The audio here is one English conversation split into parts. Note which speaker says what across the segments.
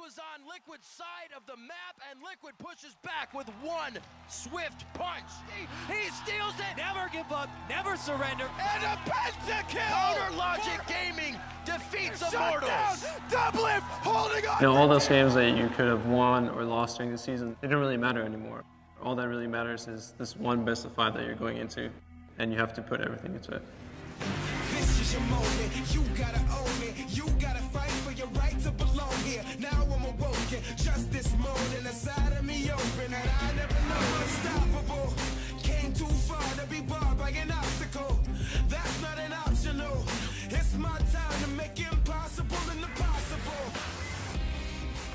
Speaker 1: was on Liquid's side of the map, and Liquid pushes back with one swift punch. He steals it!
Speaker 2: Never give up, never surrender.
Speaker 1: And a pentakill! Counter Logic Gaming defeats Immortals!
Speaker 3: Doublelift holding on!
Speaker 4: You know, all those games that you could have won or lost during the season, they don't really matter anymore. All that really matters is this one best of 5 that you're going into, and you have to put everything into it.
Speaker 3: This is your moment, you gotta own it. You gotta fight for your right to belong here. Now I'm awoken, just this morning, a side of me open that I never know. Unstoppable, came too far to be barred by an obstacle. That's not an optional. It's my time to make impossible and the possible.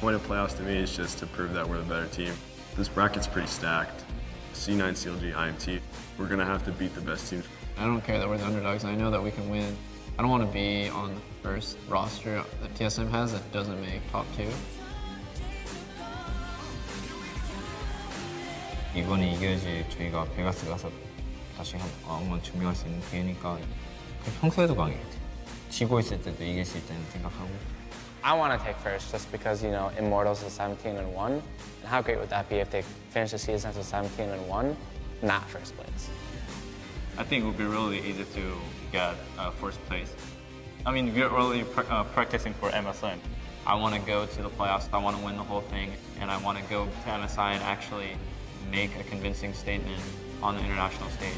Speaker 4: Winning playoffs to me is just to prove that we're the better team. This bracket's pretty stacked. C9, CLG, IMT. We're gonna have to beat the best teams. I don't care that we're the underdogs. I know that we can win. I don't want to be on the first roster that TSM has that doesn't make top 2.
Speaker 5: 이번에 이겨야지 저희가 베가스 가서 다시 한번 증명할 수 있는 기회니까 평소에도 강해요. 지고 있을 때도 이길 수 있다는 생각하고.
Speaker 6: I want to take first just because, you know, Immortals is 17-1. And how great would that be if they finish the season as a 17-1, not first place?
Speaker 7: I think it would be really easy to get first place. I mean, we're already practicing for MSI.
Speaker 5: I want to go to the playoffs. I want to win the whole thing, and I want to go to MSI and actually make a convincing statement on the international stage.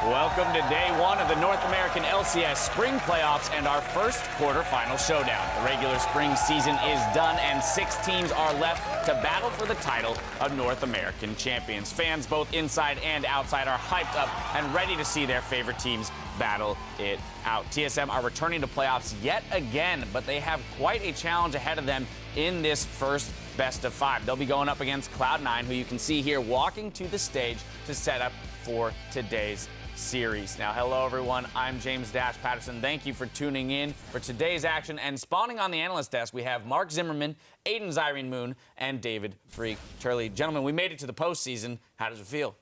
Speaker 8: Welcome to day 1 of the North American LCS Spring playoffs and our first quarterfinal showdown. The regular spring season is done and 6 teams are left to battle for the title of North American champions. Fans both inside and outside are hyped up and ready to see their favorite teams battle it out. TSM are returning to playoffs yet again, but they have quite a challenge ahead of them in this first best of 5. They'll be going up against Cloud9, who you can see here walking to the stage to set up for today's series. Now, hello everyone, I'm James Dash Patterson. Thank you for tuning in for today's action. And spawning on the analyst desk, we have Mark Zimmerman, Aiden Zyrene Moon, and David Freak Turley. Gentlemen, we made it to the postseason. How does it feel?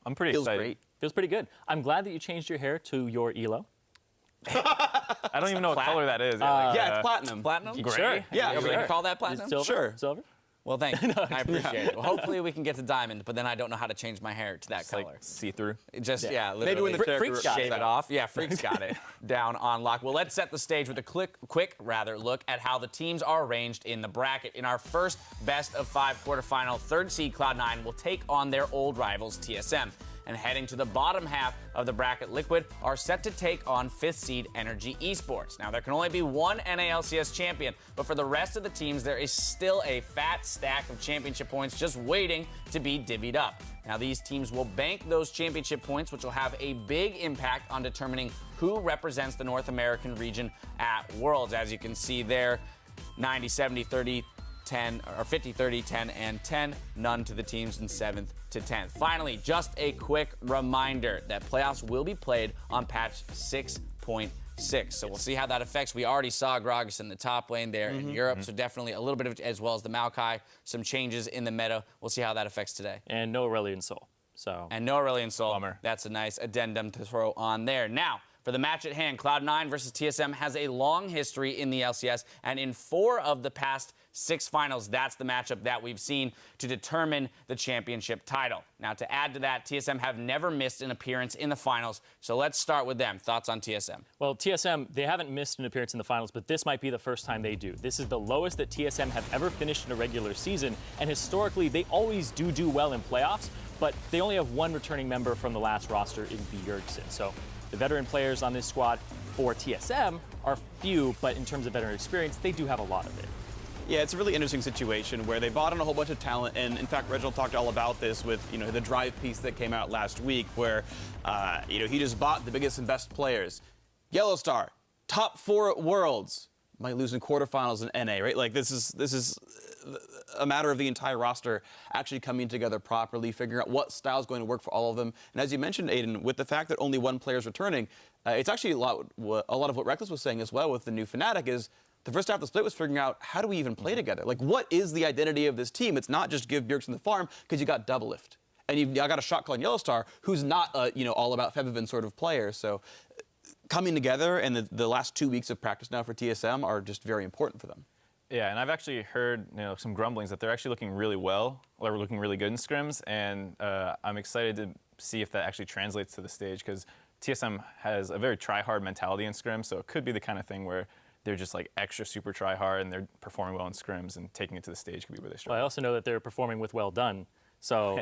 Speaker 7: I'm pretty excited.
Speaker 9: Great. Feels pretty good. I'm glad that you changed your hair to your ELO.
Speaker 7: I don't even know what color that is.
Speaker 9: Yeah,
Speaker 7: it's
Speaker 1: Platinum.
Speaker 8: Platinum?
Speaker 7: Gray.
Speaker 9: Sure.
Speaker 8: Yeah, are we gonna call that platinum?
Speaker 9: Silver?
Speaker 1: Sure.
Speaker 9: Silver?
Speaker 8: Well, thank you. I appreciate it. Well, hopefully we can get to diamond, but then I don't know how to change my hair to that color.
Speaker 7: Like see-through.
Speaker 8: Just, yeah,
Speaker 1: Maybe
Speaker 8: literally.
Speaker 1: when the
Speaker 9: Freak's got
Speaker 8: shave
Speaker 9: it.
Speaker 8: it off. Yeah, Freak's got it down on lock. Well, let's set the stage with a quick look at how the teams are arranged in the bracket. In our first best of 5 quarterfinal, 3rd seed Cloud9 will take on their old rivals TSM. And heading to the bottom half of the bracket, Liquid are set to take on 5th seed Energy Esports. Now, there can only be one NALCS champion, but for the rest of the teams, there is still a fat stack of championship points just waiting to be divvied up. Now, these teams will bank those championship points, which will have a big impact on determining who represents the North American region at Worlds. As you can see there, 90, 70, 30, 10, or 50, 30, 10, and 10. None to the teams in 7th to 10th. Finally, just a quick reminder that playoffs will be played on patch 6.6. So we'll see how that affects. We already saw Gragas in the top lane there in Europe, so definitely a little bit of, as well as the Maokai, some changes in the meta. We'll see how that affects today.
Speaker 9: And no Aurelion Sol.
Speaker 8: And no Aurelion Sol.
Speaker 7: Bummer.
Speaker 8: That's a nice addendum to throw on there. Now, for the match at hand, Cloud9 versus TSM has a long history in the LCS, and in 4 of the past 6 finals, that's the matchup that we've seen to determine the championship title. Now, to add to that, TSM have never missed an appearance in the finals, so let's start with them. Thoughts on TSM?
Speaker 9: Well, TSM, they haven't missed an appearance in the finals, but this might be the first time they do. This is the lowest that TSM have ever finished in a regular season, and historically, they always do well in playoffs, but they only have one returning member from the last roster in Bjergsen. So the veteran players on this squad for TSM are few, but in terms of veteran experience, they do have a lot of it.
Speaker 10: Yeah, it's a really interesting situation where they bought on a whole bunch of talent, and in fact, Reginald talked all about this with, you know, the Drive piece that came out last week, where, you know, he just bought the biggest and best players. Yellowstar, top 4 at Worlds, might lose in quarterfinals in NA, right? Like this is a matter of the entire roster actually coming together properly, figuring out what style is going to work for all of them. And as you mentioned, Aiden, with the fact that only one player is returning, it's actually a lot of what Reckless was saying as well with the new Fnatic is the first half of the split was figuring out how do we even play together? Like, what is the identity of this team? It's not just give Bjergsen the farm because you got Doublelift. And you've got a shot calling Yellowstar who's not a, all about Febiven sort of player. So coming together and the last 2 weeks of practice now for TSM are just very important for them.
Speaker 9: Yeah, and I've actually heard some grumblings that they're actually looking really well, or looking really good in scrims, and I'm excited to see if that actually translates to the stage because TSM has a very try-hard mentality in scrims, so it could be the kind of thing where they're just like extra super try-hard and they're performing well in scrims, and taking it to the stage could be where they struggle.
Speaker 2: Well, I also know that they're performing with well done. So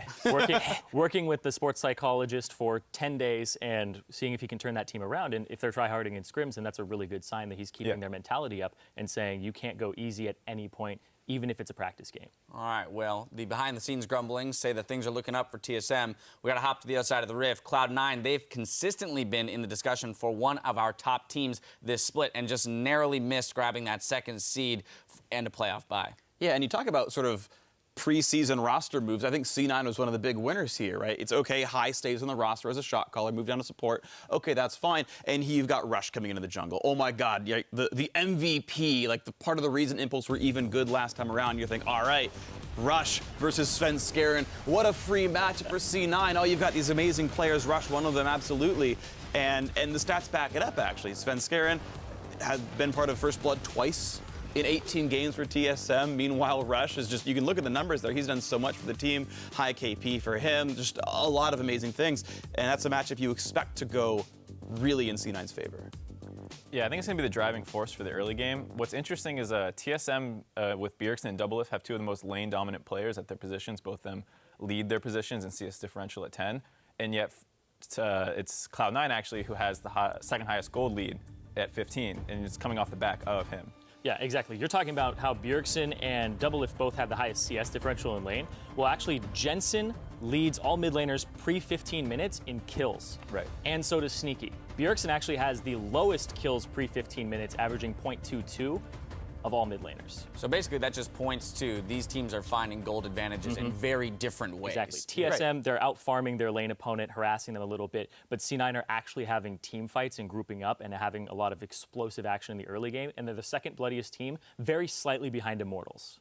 Speaker 2: working with the sports psychologist for 10 days and seeing if he can turn that team around. And if they're tryharding in scrims, then that's a really good sign that he's keeping their mentality up and saying you can't go easy at any point, even if it's a practice game.
Speaker 8: All right, well, the behind-the-scenes grumblings say that things are looking up for TSM. We got to hop to the other side of the rift. Cloud9, they've consistently been in the discussion for one of our top teams this split and just narrowly missed grabbing that second seed and a playoff bye.
Speaker 10: Yeah, and you talk about sort of preseason roster moves. I think C9 was one of the big winners here, right? It's okay, High stays on the roster as a shot caller, move down to support. Okay, that's fine. And you've got Rush coming into the jungle. Oh my God, the MVP, like the part of the reason Impulse were even good last time around. You think, all right, Rush versus Svenskeren. What a free matchup for C9. Oh, you've got these amazing players. Rush, one of them, absolutely. And the stats back it up, actually. Svenskeren has been part of First Blood twice in 18 games for TSM. Meanwhile, Rush is just, you can look at the numbers there. He's done so much for the team. High KP for him, just a lot of amazing things. And that's a matchup you expect to go really in C9's favor.
Speaker 9: Yeah, I think it's going to be the driving force for the early game. What's interesting is TSM with Bjergsen and Doublelift have two of the most lane-dominant players at their positions. Both of them lead their positions in CS differential at 10. And yet it's Cloud9 actually who has the second highest gold lead at 15, and it's coming off the back of him.
Speaker 2: Yeah, exactly. You're talking about how Bjergsen and Doublelift both have the highest CS differential in lane. Well, actually, Jensen leads all mid laners pre-15 minutes in kills.
Speaker 9: Right.
Speaker 2: And so does Sneaky. Bjergsen actually has the lowest kills pre-15 minutes, averaging 0.22 of all mid laners.
Speaker 8: So basically that just points to these teams are finding gold advantages in very different ways.
Speaker 2: Exactly. TSM, they're out farming their lane opponent, harassing them a little bit, but C9 are actually having team fights and grouping up and having a lot of explosive action in the early game, and they're the second bloodiest team, very slightly behind Immortals.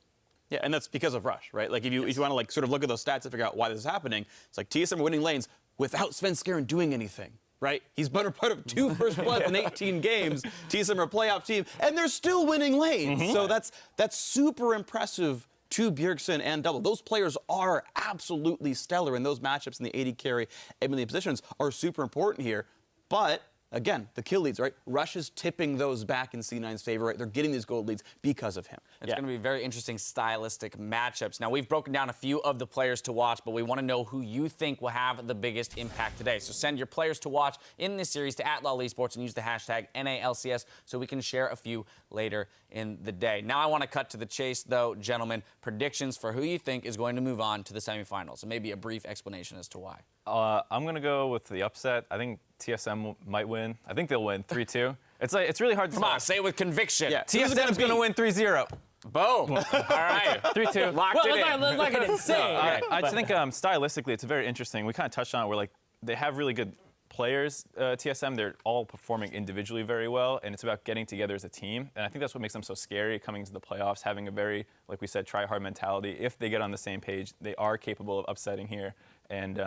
Speaker 10: Yeah, and that's because of Rush, right? Like if you want to like sort of look at those stats and figure out why this is happening, it's like TSM are winning lanes without Svenskeren doing anything. Right? He's been a part of 2 First Bloods in 18 games. TSM are a playoff team, and they're still winning lanes. So that's super impressive to Bjergsen and Double. Those players are absolutely stellar, and those matchups in the 80 carry, 8 million positions are super important here. But again, the kill leads, right? Rush is tipping those back in C9's favor, right? They're getting these gold leads because of him.
Speaker 8: It's going to be very interesting stylistic matchups. Now, we've broken down a few of the players to watch, but we want to know who you think will have the biggest impact today. So send your players to watch in this series to @LOLesports and use the hashtag NALCS so we can share a few later in the day. Now I want to cut to the chase, though, gentlemen. Predictions for who you think is going to move on to the semifinals, and maybe a brief explanation as to why.
Speaker 9: I'm going to go with the upset. I think TSM might win. I think they'll win 3-2. It's really hard to
Speaker 8: Come on, say it with conviction.
Speaker 9: Yeah, TSM's going to win 3-0.
Speaker 8: Boom. All right.
Speaker 9: 3-2.
Speaker 8: Locked it in.
Speaker 2: Let's not get insane.
Speaker 9: I just think stylistically it's very interesting. We kind of touched on it where like they have really good players, TSM. They're all performing individually very well, and it's about getting together as a team. And I think that's what makes them so scary coming into the playoffs, having a very, like we said, try-hard mentality. If they get on the same page, they are capable of upsetting here. And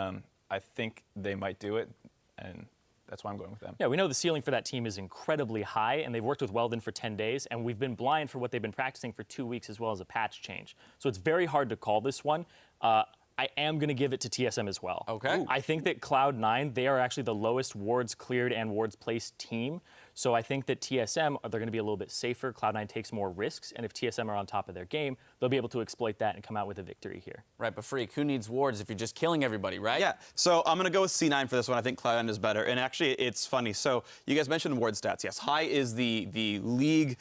Speaker 9: I think they might do it, and that's why I'm going with them.
Speaker 2: Yeah, we know the ceiling for that team is incredibly high, and they've worked with Weldon for 10 days, and we've been blind for what they've been practicing for 2 weeks as well as a patch change. So it's very hard to call this one. I am going to give it to TSM as well.
Speaker 8: Okay. Ooh.
Speaker 2: I think that Cloud9, they are actually the lowest wards cleared and wards placed team. So I think that TSM, they're going to be a little bit safer. Cloud9 takes more risks, and if TSM are on top of their game, they'll be able to exploit that and come out with a victory here.
Speaker 8: Right, but Freak, who needs wards if you're just killing everybody, right?
Speaker 10: Yeah, so I'm going to go with C9 for this one. I think Cloud9 is better. And actually, it's funny. So you guys mentioned ward stats. Yes, High is the league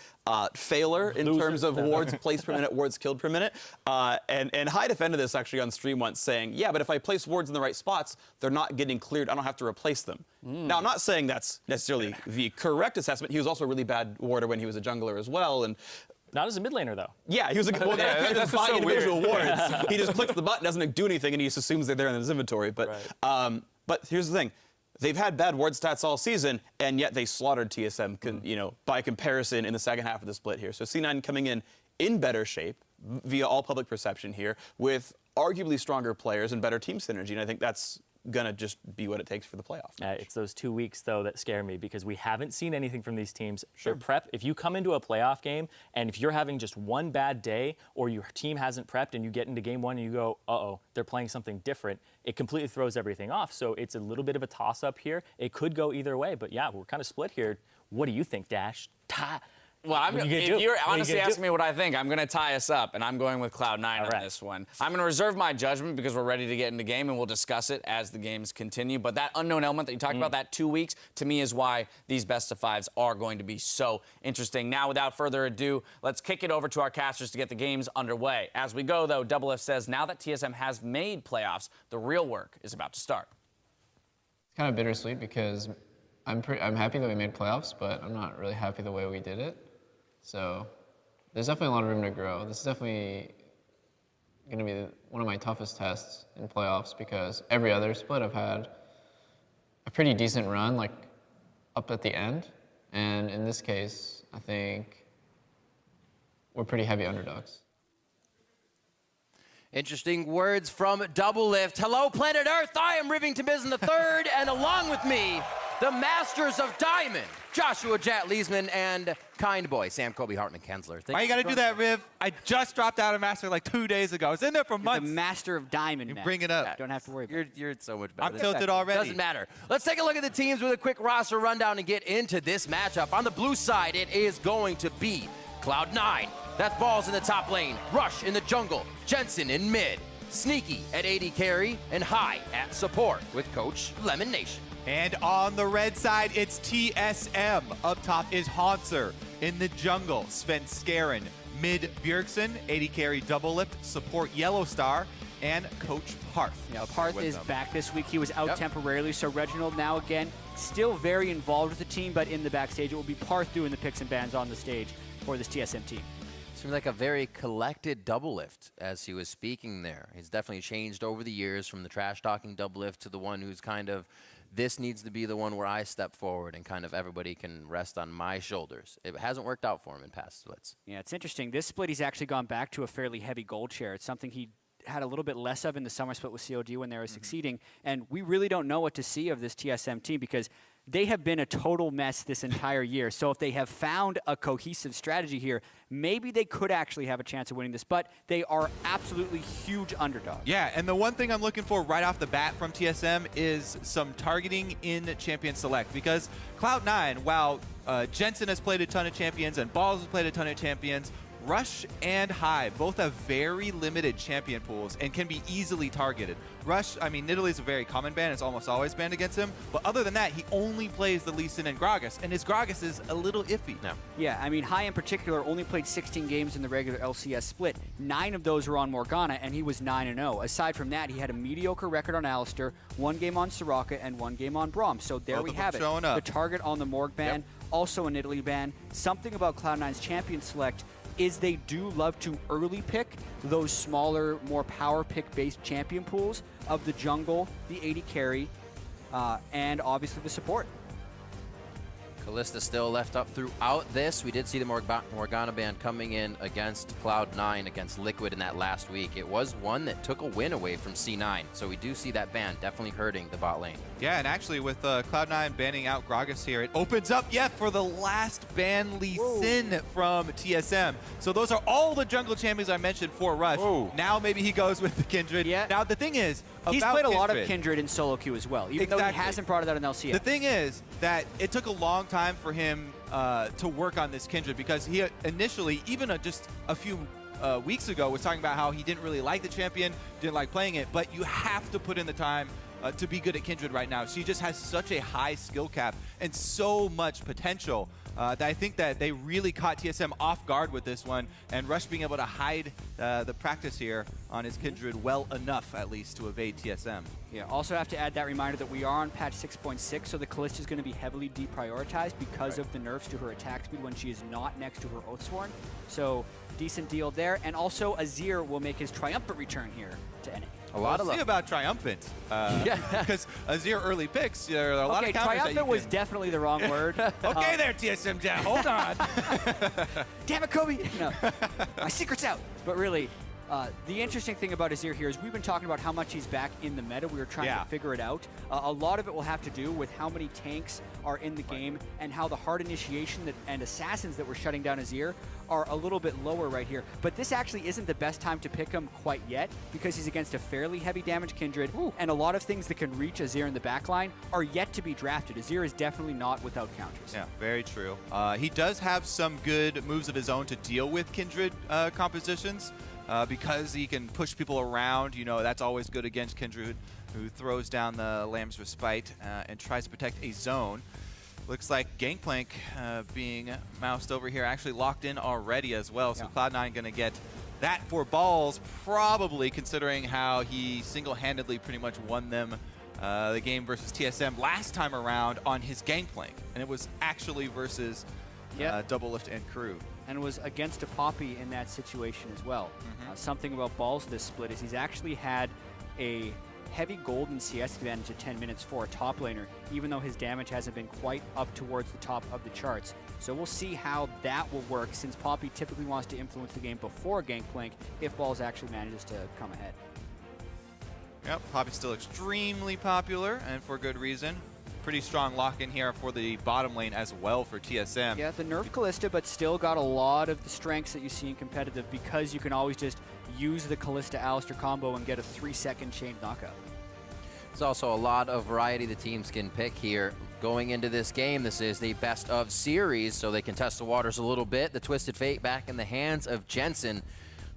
Speaker 10: failer in terms of wards placed per minute, wards killed per minute. And High defended this actually on stream once, saying, yeah, but if I place wards in the right spots, they're not getting cleared. I don't have to replace them. Now, I'm not saying that's necessarily the correct assessment. He was also a really bad warder when he was a jungler as well.
Speaker 2: Not as a mid laner, though.
Speaker 10: Yeah, he was like, well,
Speaker 7: Yeah,
Speaker 10: that's
Speaker 7: so
Speaker 10: individual
Speaker 7: weird.
Speaker 10: wards. He just clicks the button, doesn't do anything, and he just assumes they're there in his inventory. But here's the thing. They've had bad ward stats all season, and yet they slaughtered TSM, by comparison in the second half of the split here. So C9 coming in better shape via all public perception here with arguably stronger players and better team synergy, and I think that's going to just be what it takes for the playoff.
Speaker 2: It's those 2 weeks, though, that scare me because we haven't seen anything from these teams. Their prep, if you come into a playoff game and if you're having just one bad day or your team hasn't prepped and you get into game one and you go, uh-oh, they're playing something different, it completely throws everything off. So it's a little bit of a toss-up here. It could go either way, but yeah, we're kind of split here. What do you think, Dash?
Speaker 8: Well, if you're honestly asking me what I think, I'm going to tie us up, and I'm going with Cloud9 on this one. I'm going to reserve my judgment because we're ready to get into game, and we'll discuss it as the games continue. But that unknown element that you talked about, that 2 weeks, to me is why these best-of-5s are going to be so interesting. Now, without further ado, let's kick it over to our casters to get the games underway. As we go, though, Double F says now that TSM has made playoffs, the real work is about to start.
Speaker 4: It's kind of bittersweet because I'm happy that we made playoffs, but I'm not really happy the way we did it. So there's definitely a lot of room to grow. This is definitely going to be one of my toughest tests in playoffs because every other split I've had a pretty decent run, like up at the end. And in this case, I think we're pretty heavy underdogs.
Speaker 1: Interesting words from Double Lift. Hello, planet Earth. I am Rivington Biz in the third, and along with me, the Masters of Diamond, Joshua Jat Leesman and Kind Boy, Sam Kobe Hartman Kensler.
Speaker 11: Why you gotta do that, Riv? I just dropped out of Master like 2 days ago. I was in there for months.
Speaker 12: The Master of Diamond,
Speaker 11: You
Speaker 12: man.
Speaker 11: bring it up.
Speaker 12: Don't have to worry about it.
Speaker 1: You're so much better.
Speaker 11: I'm tilted already.
Speaker 1: Doesn't matter. Let's take a look at the teams with a quick roster rundown and get into this matchup. On the blue side, it is going to be Cloud9. That's Balls in the top lane, Rush in the jungle, Jensen in mid, Sneaky at AD carry, and High at support with Coach Lemon Nation.
Speaker 11: And on the red side, it's TSM. Up top is Haunter. In the jungle, Sven Skaren. Mid, Bjergsen. AD carry, Double Lift. Support, Yellow Star. And Coach Parth.
Speaker 12: Yeah, Parth is back this week. He was out temporarily, so Reginald now again still very involved with the team, but in the backstage. It will be Parth doing the picks and bans on the stage for this TSM team.
Speaker 1: Seems like a very collected Double Lift as he was speaking there. He's definitely changed over the years from the trash-talking Double Lift to the one who's kind of, this needs to be the one where I step forward and kind of everybody can rest on my shoulders. It hasn't worked out for him in past splits.
Speaker 12: Yeah, it's interesting. This split, he's actually gone back to a fairly heavy gold share. It's something he had a little bit less of in the summer split with COD when they were succeeding. And we really don't know what to see of this TSM team because they have been a total mess this entire year. So if they have found a cohesive strategy here, maybe they could actually have a chance of winning this, but they are absolutely huge underdogs.
Speaker 11: Yeah, and the one thing I'm looking for right off the bat from TSM is some targeting in Champion Select because Cloud9, while Jensen has played a ton of champions and Balls has played a ton of champions, Rush and High both have very limited champion pools and can be easily targeted. Rush, I mean, Nidalee is a very common ban. It's almost always banned against him. But other than that, he only plays the Lee Sin and Gragas, and his Gragas is a little iffy.
Speaker 1: No.
Speaker 12: Yeah, I mean, High in particular only played 16 games in the regular LCS split. 9 of those were on Morgana, and he was 9-0. Aside from that, he had a mediocre record on Alistar, 1 game on Soraka, and 1 game on Braum. So there
Speaker 11: Both
Speaker 12: we
Speaker 11: of them
Speaker 12: have it.
Speaker 11: showing up.
Speaker 12: The target on the Morg ban, also a Nidalee ban. Something about Cloud9's champion select is they do love to early pick those smaller, more power pick-based champion pools of the jungle, the AD carry, and obviously the support.
Speaker 1: Kalista still left up throughout this. We did see the Morgana ban coming in against Cloud9 against Liquid in that last week. It was one that took a win away from C9, so we do see that ban definitely hurting the bot lane.
Speaker 11: Yeah, and actually with Cloud9 banning out Gragas here, it opens up yet for the last ban Lee Sin from TSM. So those are all the jungle champions I mentioned for Rush. Now maybe he goes with the Kindred.
Speaker 12: Yeah.
Speaker 11: Now the thing is,
Speaker 12: he's played a lot of Kindred in solo queue as well, even though he hasn't brought it out in LCS.
Speaker 11: The thing is that it took a long time for him to work on this Kindred because he initially, even just a few weeks ago, was talking about how he didn't really like the champion, didn't like playing it, but you have to put in the time to be good at Kindred right now. She just has such a high skill cap and so much potential that I think that they really caught TSM off guard with this one, and Rush being able to hide the practice here on his Kindred well enough, at least, to evade TSM.
Speaker 12: Yeah, also have to add that reminder that we are on patch 6.6, so the Kalista is going to be heavily deprioritized because of the nerfs to her attack speed when she is not next to her Oathsworn. So decent deal there. And also Azir will make his triumphant return here to NA.
Speaker 11: We'll see about triumphant, because Azir early picks, there are a lot of counters
Speaker 12: triumphant was definitely the wrong word.
Speaker 11: Okay there, TSM Jack, hold on.
Speaker 12: Damn it, Kobe! No, my secret's out. But really, the interesting thing about Azir here is we've been talking about how much he's back in the meta. We were trying to figure it out. A lot of it will have to do with how many tanks are in the game and how the hard initiation and assassins that were shutting down Azir are a little bit lower right here. But this actually isn't the best time to pick him quite yet because he's against a fairly heavy damage Kindred, and a lot of things that can reach Azir in the backline are yet to be drafted. Azir is definitely not without counters.
Speaker 11: Yeah, very true. He does have some good moves of his own to deal with Kindred compositions. Because he can push people around, you know, that's always good against Kindred, who throws down the Lamb's Respite and tries to protect a zone. Looks like Gangplank being moused over here, actually locked in already as well. So Cloud9 going to get that for balls, probably, considering how he single-handedly pretty much won them the game versus TSM last time around on his Gangplank. And it was actually versus Double Lift and Crew.
Speaker 12: And was against a Poppy in that situation as well. Something about balls this split is he's actually had a heavy golden CS advantage at 10 minutes for a top laner, even though his damage hasn't been quite up towards the top of the charts. So we'll see how that will work, since Poppy typically wants to influence the game before Gangplank if balls actually manages to come ahead.
Speaker 11: Yep, Poppy's still extremely popular, and for good reason. Pretty strong lock-in here for the bottom lane as well for TSM.
Speaker 12: Yeah, the nerf Kalista, but still got a lot of the strengths that you see in competitive because you can always just use the Kalista-Alistar combo and get a 3-second chain knockout.
Speaker 1: There's also a lot of variety the teams can pick here. Going into this game, this is the best of series, so they can test the waters a little bit. The Twisted Fate back in the hands of Jensen.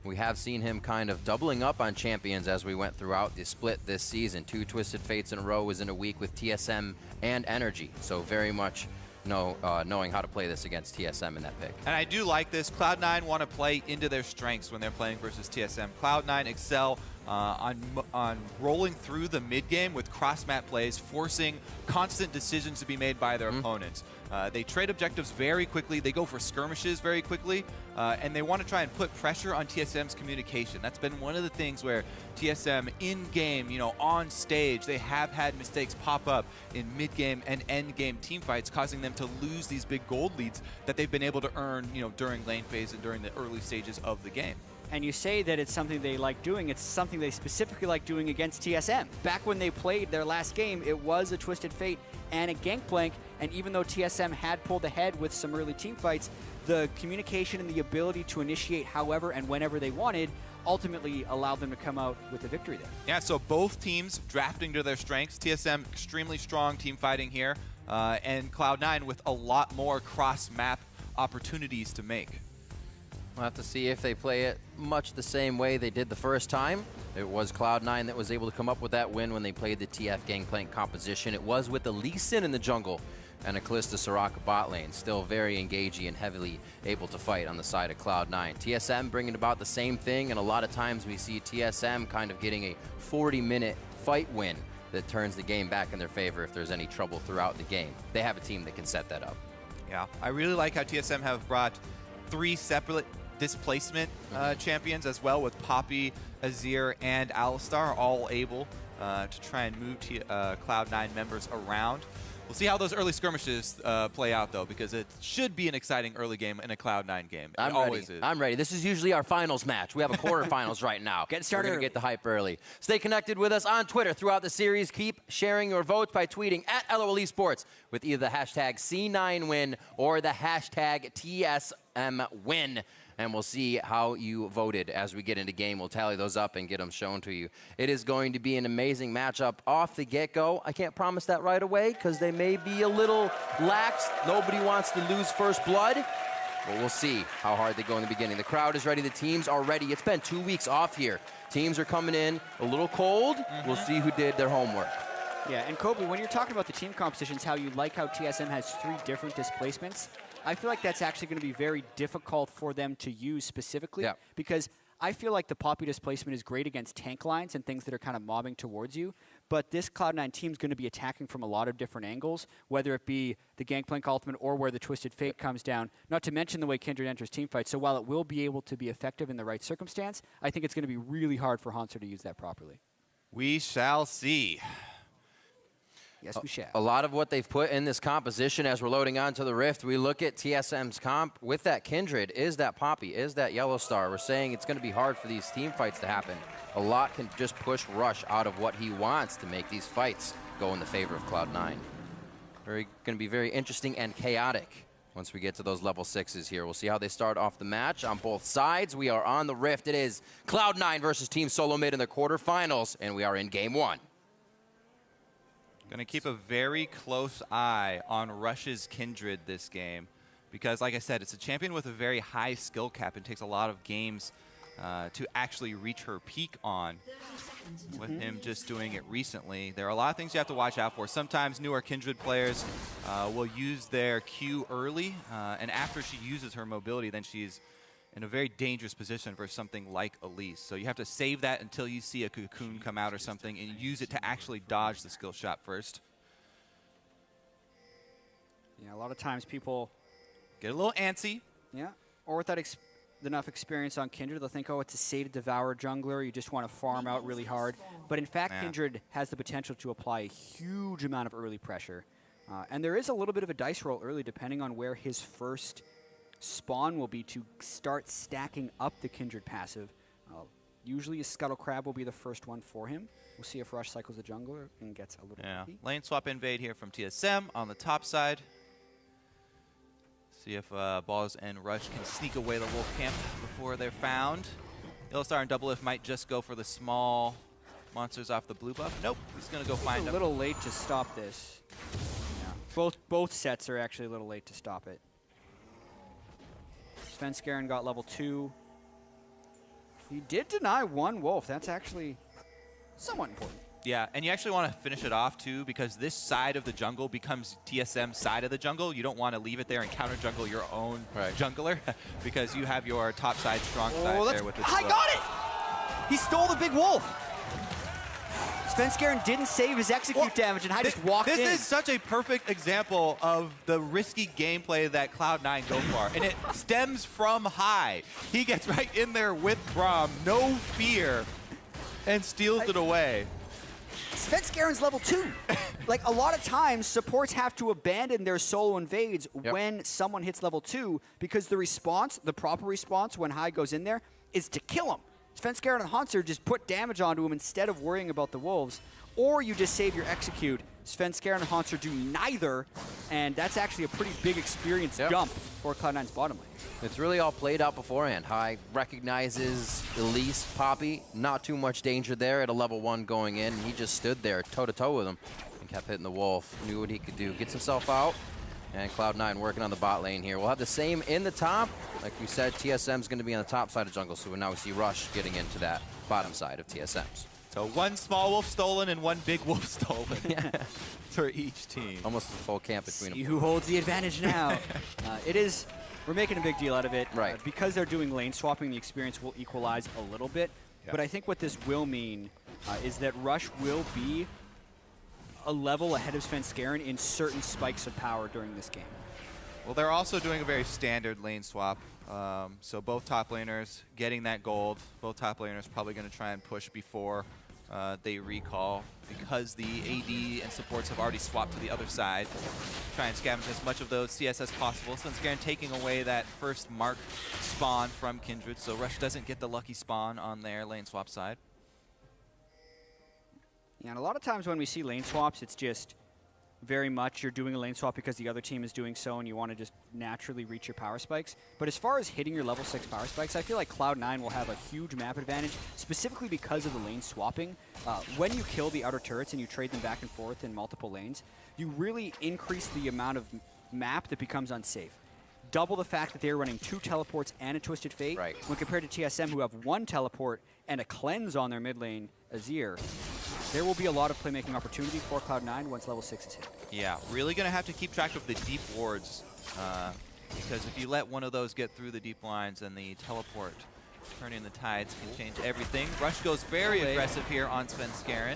Speaker 1: We have seen him kind of doubling up on champions as we went throughout the split this season. 2 Twisted Fates in a row was in a week with TSM and Energy. So very much knowing how to play this against TSM in that pick.
Speaker 11: And I do like this. Cloud9 want to play into their strengths when they're playing versus TSM. Cloud9 excel on rolling through the mid game with cross-map plays, forcing constant decisions to be made by their opponents. They trade objectives very quickly. They go for skirmishes very quickly. And they want to try and put pressure on TSM's communication. That's been one of the things where TSM in-game, you know, on stage, they have had mistakes pop up in mid-game and end-game teamfights, causing them to lose these big gold leads that they've been able to earn, you know, during lane phase and during the early stages of the game.
Speaker 12: And you say that it's something they like doing. It's something they specifically like doing against TSM. Back when they played their last game, it was a Twisted Fate and a Gangplank. And even though TSM had pulled ahead with some early team fights, the communication and the ability to initiate however and whenever they wanted ultimately allowed them to come out with a victory there.
Speaker 11: Yeah, so both teams drafting to their strengths. TSM extremely strong team fighting here, and Cloud9 with a lot more cross-map opportunities to make.
Speaker 1: We'll have to see if they play it much the same way they did the first time. It was Cloud9 that was able to come up with that win when they played the TF Gangplank composition. It was with the Lee Sin in the jungle and a Kalista Soraka bot lane. Still very engaging and heavily able to fight on the side of Cloud9. TSM bringing about the same thing, and a lot of times we see TSM kind of getting a 40-minute fight win that turns the game back in their favor if there's any trouble throughout the game. They have a team that can set that up.
Speaker 11: Yeah, I really like how TSM have brought 3 separate displacement champions as well, with Poppy, Azir, and Alistar all able to try and move Cloud9 members around. We'll see how those early skirmishes play out, though, because it should be an exciting early game in a Cloud9 game. It always is.
Speaker 1: I'm ready. This is usually our finals match. We have a quarterfinals right now.
Speaker 12: Get started.
Speaker 1: We're going to get the hype early. Stay connected with us on Twitter throughout the series. Keep sharing your votes by tweeting at LOL Esports with either the hashtag C9win or the hashtag TSMwin. And we'll see how you voted as we get into game. We'll tally those up and get them shown to you. It is going to be an amazing matchup off the get-go. I can't promise that right away because they may be a little lax. Nobody wants to lose first blood. But we'll see how hard they go in the beginning. The crowd is ready. The teams are ready. It's been 2 weeks off here. Teams are coming in a little cold. We'll see who did their homework.
Speaker 12: Yeah, and Kobe, when you're talking about the team compositions, how you like how TSM has 3 different displacements, I feel like that's actually going to be very difficult for them to use specifically because I feel like the Poppy displacement is great against tank lines and things that are kind of mobbing towards you, but this Cloud9 team is going to be attacking from a lot of different angles, whether it be the Gangplank ultimate or where the Twisted Fate comes down, not to mention the way Kindred enters teamfights. So while it will be able to be effective in the right circumstance, I think it's going to be really hard for Hanser to use that properly.
Speaker 11: We shall see.
Speaker 12: Yes, we shall.
Speaker 1: A lot of what they've put in this composition as we're loading onto the Rift, we look at TSM's comp with that Kindred, is that Poppy, is that Yellow Star. We're saying it's going to be hard for these team fights to happen. A lot can just push Rush out of what he wants to make these fights go in the favor of Cloud9. Going to be very interesting and chaotic once we get to those level 6s here. We'll see how they start off the match on both sides. We are on the Rift. It is Cloud9 versus Team SoloMid in the quarterfinals, and we are in game 1.
Speaker 11: Going to keep a very close eye on Rush's Kindred this game because, like I said, it's a champion with a very high skill cap and takes a lot of games to actually reach her peak on. With him just doing it recently, there are a lot of things you have to watch out for. Sometimes newer Kindred players will use their Q early, and after she uses her mobility, then she's in a very dangerous position for something like Elise. So you have to save that until you see a cocoon come out or something and use it to actually dodge the skill shot first.
Speaker 12: Yeah, a lot of times people
Speaker 11: get a little antsy.
Speaker 12: Yeah, or without enough experience on Kindred, they'll think, oh, it's a Sated Devourer jungler, you just want to farm out really hard. But in fact, Kindred has the potential to apply a huge amount of early pressure. And there is a little bit of a dice roll early depending on where his first spawn will be to start stacking up the Kindred passive. Usually a Scuttle Crab will be the first one for him. We'll see if Rush cycles the jungler and gets a little lucky.
Speaker 11: Lane swap invade here from TSM on the top side. See if Balls and Rush can sneak away the Wolf camp before they're found. Yellow Star and Double If might just go for the small monsters off the blue buff. Nope, he's going to go find them.
Speaker 12: A little late to stop this. Yeah. Both sets are actually a little late to stop it. Svenskeren got level 2. He did deny 1 wolf. That's actually somewhat important.
Speaker 11: Yeah, and you actually want to finish it off, too, because this side of the jungle becomes TSM's side of the jungle. You don't want to leave it there and counter-jungle your own jungler because you have your top side, strong side there with the
Speaker 12: I got it! He stole the big wolf! Svenskeren didn't save his execute damage, and I just walked in.
Speaker 11: This is such a perfect example of the risky gameplay that Cloud9 go for, and it stems from high. He gets right in there with Braum, no fear, and steals it away.
Speaker 12: Svenskeren's level 2. Like, a lot of times, supports have to abandon their solo invades when someone hits level 2 because the response, the proper response when high goes in there, is to kill him. Svenskeren and Hanser just put damage onto him instead of worrying about the wolves. Or you just save your execute. Svenskeren and Hanser do neither, and that's actually a pretty big experience dump for Cloud9's bottom lane.
Speaker 1: It's really all played out beforehand. High recognizes Elise, Poppy, not too much danger there at a level 1 going in. He just stood there toe-to-toe with him and kept hitting the wolf, knew what he could do. Gets himself out, and Cloud9 working on the bot lane here. We'll have the same in the top. Like we said, TSM's going to be on the top side of jungle, so now we see Rush getting into that bottom side of TSM's.
Speaker 11: So 1 small wolf stolen and 1 big wolf stolen for each team.
Speaker 1: Almost a full camp between them.
Speaker 12: See who holds the advantage now. We're making a big deal out of it.
Speaker 1: Right.
Speaker 12: Because they're doing lane swapping, the experience will equalize a little bit. But I think what this will mean is that Rush will be a level ahead of Svenskeren in certain spikes of power during this game.
Speaker 11: Well, they're also doing a very standard lane swap. So both top laners getting that gold. Both top laners probably going to try and push before they recall because the AD and supports have already swapped to the other side. Try and scavenge as much of those CS as possible. Svenskeren taking away that first mark spawn from Kindred, so Rush doesn't get the lucky spawn on their lane swap side.
Speaker 12: Yeah, and a lot of times when we see lane swaps, it's just very much you're doing a lane swap because the other team is doing so and you want to just naturally reach your power spikes. But as far as hitting your level 6 power spikes, I feel like Cloud9 will have a huge map advantage, specifically because of the lane swapping. When you kill the outer turrets and you trade them back and forth in multiple lanes, you really increase the amount of map that becomes unsafe. Double the fact that they're running 2 teleports and a Twisted Fate, when compared to TSM, who have 1 teleport and a cleanse on their mid lane, Azir. there will be a lot of playmaking opportunity for Cloud9 once level 6 is hit.
Speaker 11: Yeah, really going to have to keep track of the deep wards, because if you let one of those get through the deep lines, and the teleport turning the tides can change everything. Rush goes very aggressive here on Svenskeren.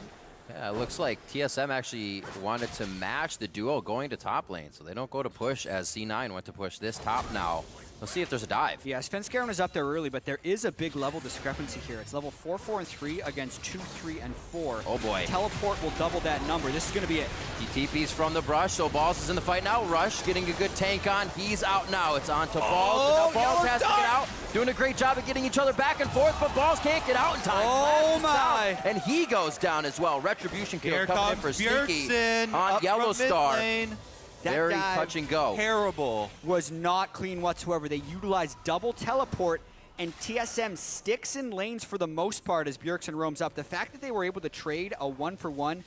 Speaker 1: Yeah, it looks like TSM actually wanted to match the duo going to top lane, so they don't go to push as C9 went to push this top now. Let's see if there's a dive.
Speaker 12: Yeah, Svenskeren is up there early, but there is a big level discrepancy here. It's level 4, 4, and 3 against 2, 3, and 4.
Speaker 1: Oh boy.
Speaker 12: Teleport will double that number. This is going to be it.
Speaker 1: He TP's from the brush, so Balls is in the fight now. Rush getting a good tank on. He's out now. It's on to Balls, and now Balls has to get out. Doing a great job of getting each other back and forth, but Balls can't get out in time.
Speaker 11: Oh my!
Speaker 1: And he goes down as well. Retribution kill
Speaker 11: Here
Speaker 1: coming in
Speaker 11: comes
Speaker 1: for Sneaky
Speaker 11: Bjergsen
Speaker 1: on
Speaker 11: up
Speaker 1: Yellow
Speaker 11: from mid
Speaker 1: Star.
Speaker 11: lane.
Speaker 12: That
Speaker 1: Very
Speaker 12: dive,
Speaker 1: touch and go.
Speaker 11: Terrible.
Speaker 12: Was not clean whatsoever. They utilized double teleport, and TSM sticks in lanes for the most part as Bjergsen roams up. The fact that they were able to trade a 1-for-1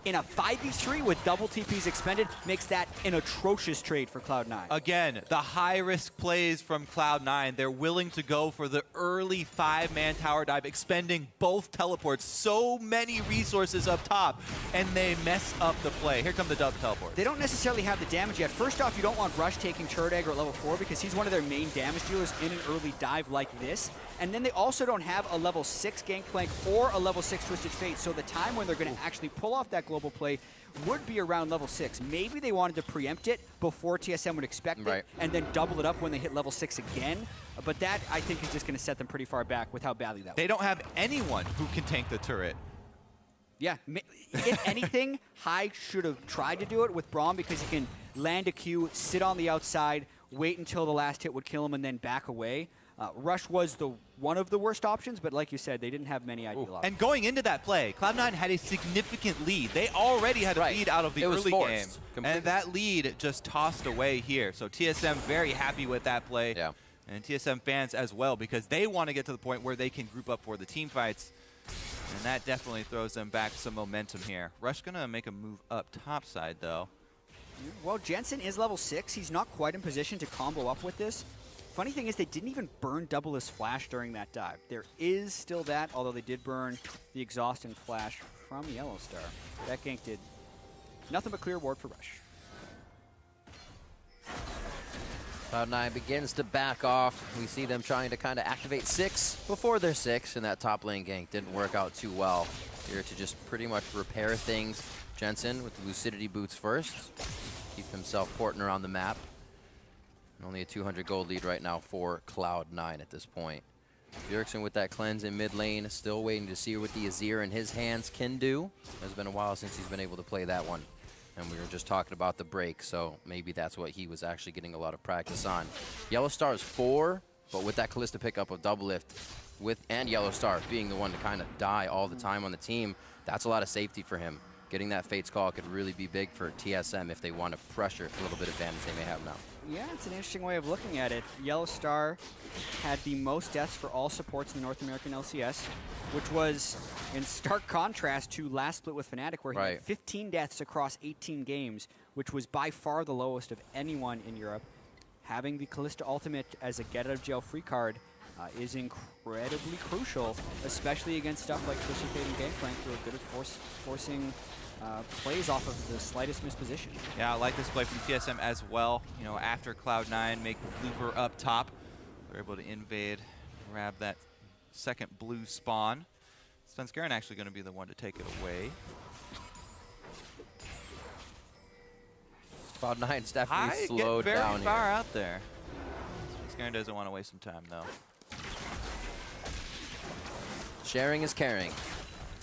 Speaker 12: in a 5v3 with double TPs expended makes that an atrocious trade for Cloud9.
Speaker 11: Again, the high-risk plays from Cloud9. They're willing to go for the early 5-man tower dive, expending both teleports. So many resources up top, and they mess up the play. Here come the double teleports.
Speaker 12: They don't necessarily have the damage yet. First off, you don't want Rush taking Turret Aggro at level 4 because he's one of their main damage dealers in an early dive like this. And then they also don't have a level 6 Gangplank or a level 6 Twisted Fate, so the time when they're going to actually pull off that global play would be around level 6. Maybe they wanted to preempt it before TSM would expect it, and then double it up when they hit level 6 again. But that, I think, is just going to set them pretty far back with how badly that was.
Speaker 11: They don't have anyone who can tank the turret.
Speaker 12: Yeah, if anything, High should have tried to do it with Braum because he can land a Q, sit on the outside, wait until the last hit would kill him, and then back away. Rush was one of the worst options, but like you said, they didn't have many ideal options.
Speaker 11: And going into that play, Cloud9 had a significant lead. They already had a lead out of the early game. And that lead just tossed away here. So TSM very happy with that play.
Speaker 1: Yeah.
Speaker 11: And TSM fans as well, because they want to get to the point where they can group up for the team fights. And that definitely throws them back some momentum here. Rush going to make a move up top side, though.
Speaker 12: Well, Jensen is level 6. He's not quite in position to combo up with this. Funny thing is they didn't even burn double his flash during that dive. There is still that, although they did burn the exhaust and flash from Yellowstar. That gank did nothing but clear ward for Rush.
Speaker 1: Cloud9 begins to back off. We see them trying to kind of activate 6 before they're 6, and that top lane gank didn't work out too well. Here to just pretty much repair things. Jensen with the Lucidity boots first. Keep himself porting around the map. Only a 200 gold lead right now for Cloud9 at this point. Bjergsen with that cleanse in mid lane, still waiting to see what the Azir in his hands can do. It's been a while since he's been able to play that one. And we were just talking about the break, so maybe that's what he was actually getting a lot of practice on. Yellowstar is 4, but with that Kalista pickup of double lift, and Yellowstar being the one to kind of die all the time on the team, that's a lot of safety for him. Getting that Fate's Call could really be big for TSM if they want to pressure a little bit of advantage they may have now.
Speaker 12: Yeah, it's an interesting way of looking at it. Yellowstar had the most deaths for all supports in the North American LCS, which was in stark contrast to last split with Fnatic, where he had 15 deaths across 18 games, which was by far the lowest of anyone in Europe. Having the Kalista ultimate as a get-out-of-jail-free card is incredibly crucial, especially against stuff like Twisted Fate and Gangplank, who are good at forcing plays off of the slightest misposition.
Speaker 11: Yeah, I like this play from TSM as well. You know, after Cloud9 make the Looper up top, they're able to invade, grab that second blue spawn. Svenskeren actually going to be the one to take it away.
Speaker 1: Cloud9's definitely slowed
Speaker 11: very
Speaker 1: down
Speaker 11: far
Speaker 1: here.
Speaker 11: out there. Svenskeren doesn't want to waste some time, though.
Speaker 1: Sharing is caring.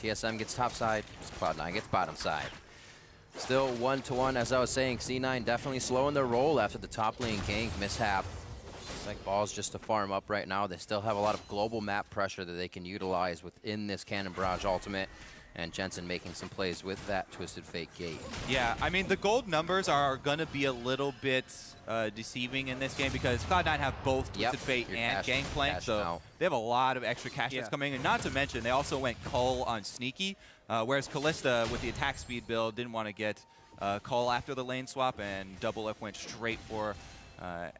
Speaker 1: TSM gets top side, Cloud9 gets bottom side. Still 1-1, as I was saying. C9 definitely slowing their roll after the top lane gank mishap. It's like Balls just to farm up right now. They still have a lot of global map pressure that they can utilize within this Cannon Barrage ultimate. And Jensen making some plays with that Twisted Fate gate.
Speaker 11: Yeah, I mean, the gold numbers are going to be a little bit deceiving in this game because Cloud9 have both Twisted Fate and Gangplank, so they have a lot of extra cash that's coming in. Not to mention, they also went Cull on Sneaky, whereas Kalista, with the attack speed build, didn't want to get Cull after the lane swap, and Double F went straight for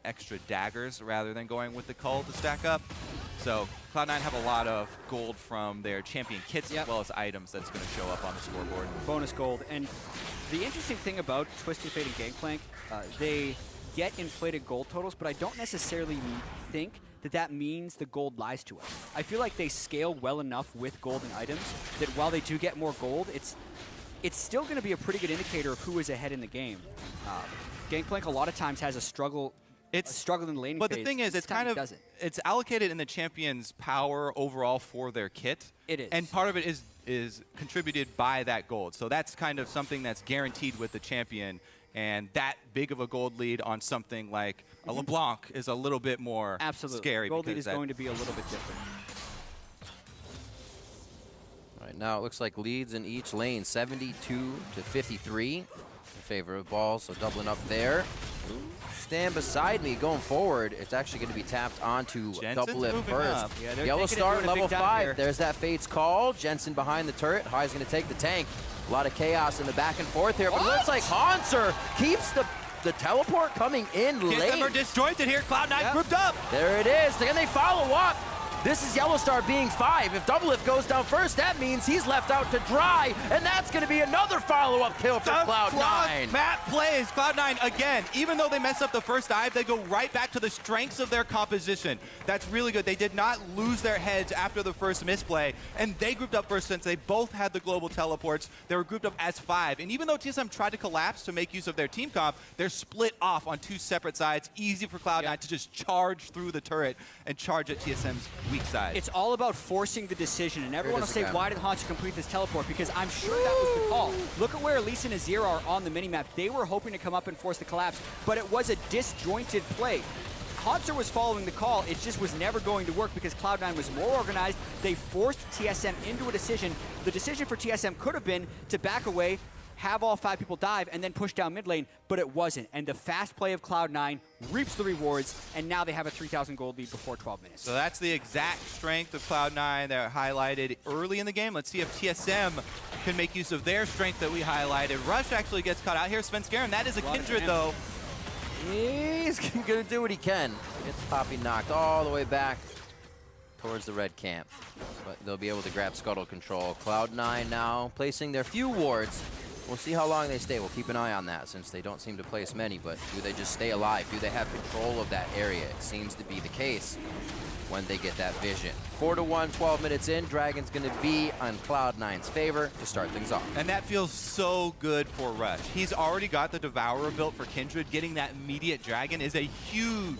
Speaker 11: extra daggers rather than going with the cull to stack up. So Cloud9 have a lot of gold from their champion kits as well as items that's going to show up on the scoreboard.
Speaker 12: Bonus gold. And the interesting thing about Twisted Fate and Gangplank, they get inflated gold totals, but I don't necessarily think that that means the gold lies to us. I feel like they scale well enough with golden items that while they do get more gold, it's still going to be a pretty good indicator of who is ahead in the game. Gangplank a lot of times has a struggle. It's struggle in the laning
Speaker 11: But
Speaker 12: phase.
Speaker 11: the thing is, it's kind of it's allocated in the champion's power overall for their kit.
Speaker 12: It is,
Speaker 11: and part of it is contributed by that gold. So that's kind of something that's guaranteed with the champion. And that big of a gold lead on something like a LeBlanc is a little bit more scary.
Speaker 12: Gold lead is going to be a little bit different.
Speaker 1: All right, now it looks like leads in each lane, 72 to 53 in favor of Balls, so doubling up there. Stand beside me going forward. It's actually going to be tapped onto Double Lift first.
Speaker 12: Yeah,
Speaker 1: Yellow Star, level 5. There's that Fate's call. Jensen behind the turret. High's going to take the tank. A lot of chaos in the back and forth here, but it looks like Hanser keeps the teleport coming in late.
Speaker 11: TSM are disjointed here. Cloud9 grouped up.
Speaker 1: There it is. Can they follow up? This is Yellow Star being 5. If Double Lift goes down first, that means he's left out to dry, and that's going to be another follow-up kill for Cloud9.
Speaker 11: Map plays. Cloud9, again, even though they messed up the first dive, they go right back to the strengths of their composition. That's really good. They did not lose their heads after the first misplay, and they grouped up first since they both had the global teleports. They were grouped up as 5, and even though TSM tried to collapse to make use of their team comp, they're split off on 2 separate sides. Easy for Cloud9 to just charge through the turret and charge at TSM's weak side.
Speaker 12: It's all about forcing the decision, and everyone will say, why did Hanser complete this teleport? Because I'm sure that was the call. Look at where Elise and Azir are on the minimap. They were hoping to come up and force the collapse, but it was a disjointed play. Hanser was following the call. It just was never going to work because Cloud9 was more organized. They forced TSM into a decision. The decision for TSM could have been to back away, have all 5 people dive, and then push down mid lane, but it wasn't. And the fast play of Cloud9 reaps the rewards, and now they have a 3,000 gold lead before 12 minutes.
Speaker 11: So that's the exact strength of Cloud9 that highlighted early in the game. Let's see if TSM can make use of their strength that we highlighted. Rush actually gets caught out here. Svenskeren, that is a Kindred, though.
Speaker 1: He's going to do what he can. Gets Poppy knocked all the way back towards the red camp. But they'll be able to grab Scuttle control. Cloud9 now placing their few wards. We'll see how long they stay. We'll keep an eye on that since they don't seem to place many, but do they just stay alive? Do they have control of that area? It seems to be the case when they get that vision. 4-1, 12 minutes in. Dragon's going to be on Cloud9's favor to start things off.
Speaker 11: And that feels so good for Rush. He's already got the Devourer built for Kindred. Getting that immediate Dragon is a huge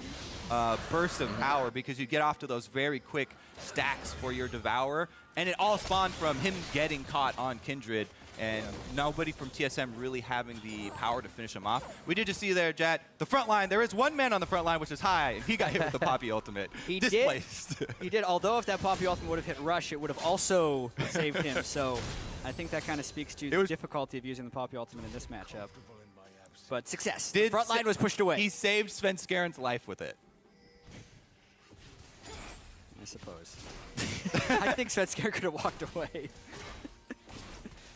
Speaker 11: burst of power because you get off to those very quick stacks for your Devourer. And it all spawned from him getting caught on Kindred. And nobody from TSM really having the power to finish him off. We did just see there, Jat, the front line. There is one man on the front line, which is High. He got hit with the Poppy ultimate.
Speaker 12: He
Speaker 11: Displaced.
Speaker 12: did. He did. Although if that Poppy ultimate would have hit Rush, it would have also saved him. So I think that kind of speaks to the difficulty of using the Poppy ultimate in this matchup. But success. The front line was pushed away.
Speaker 11: He saved Svenskeren's life with it.
Speaker 12: I suppose. I think Svenskeren could have walked away.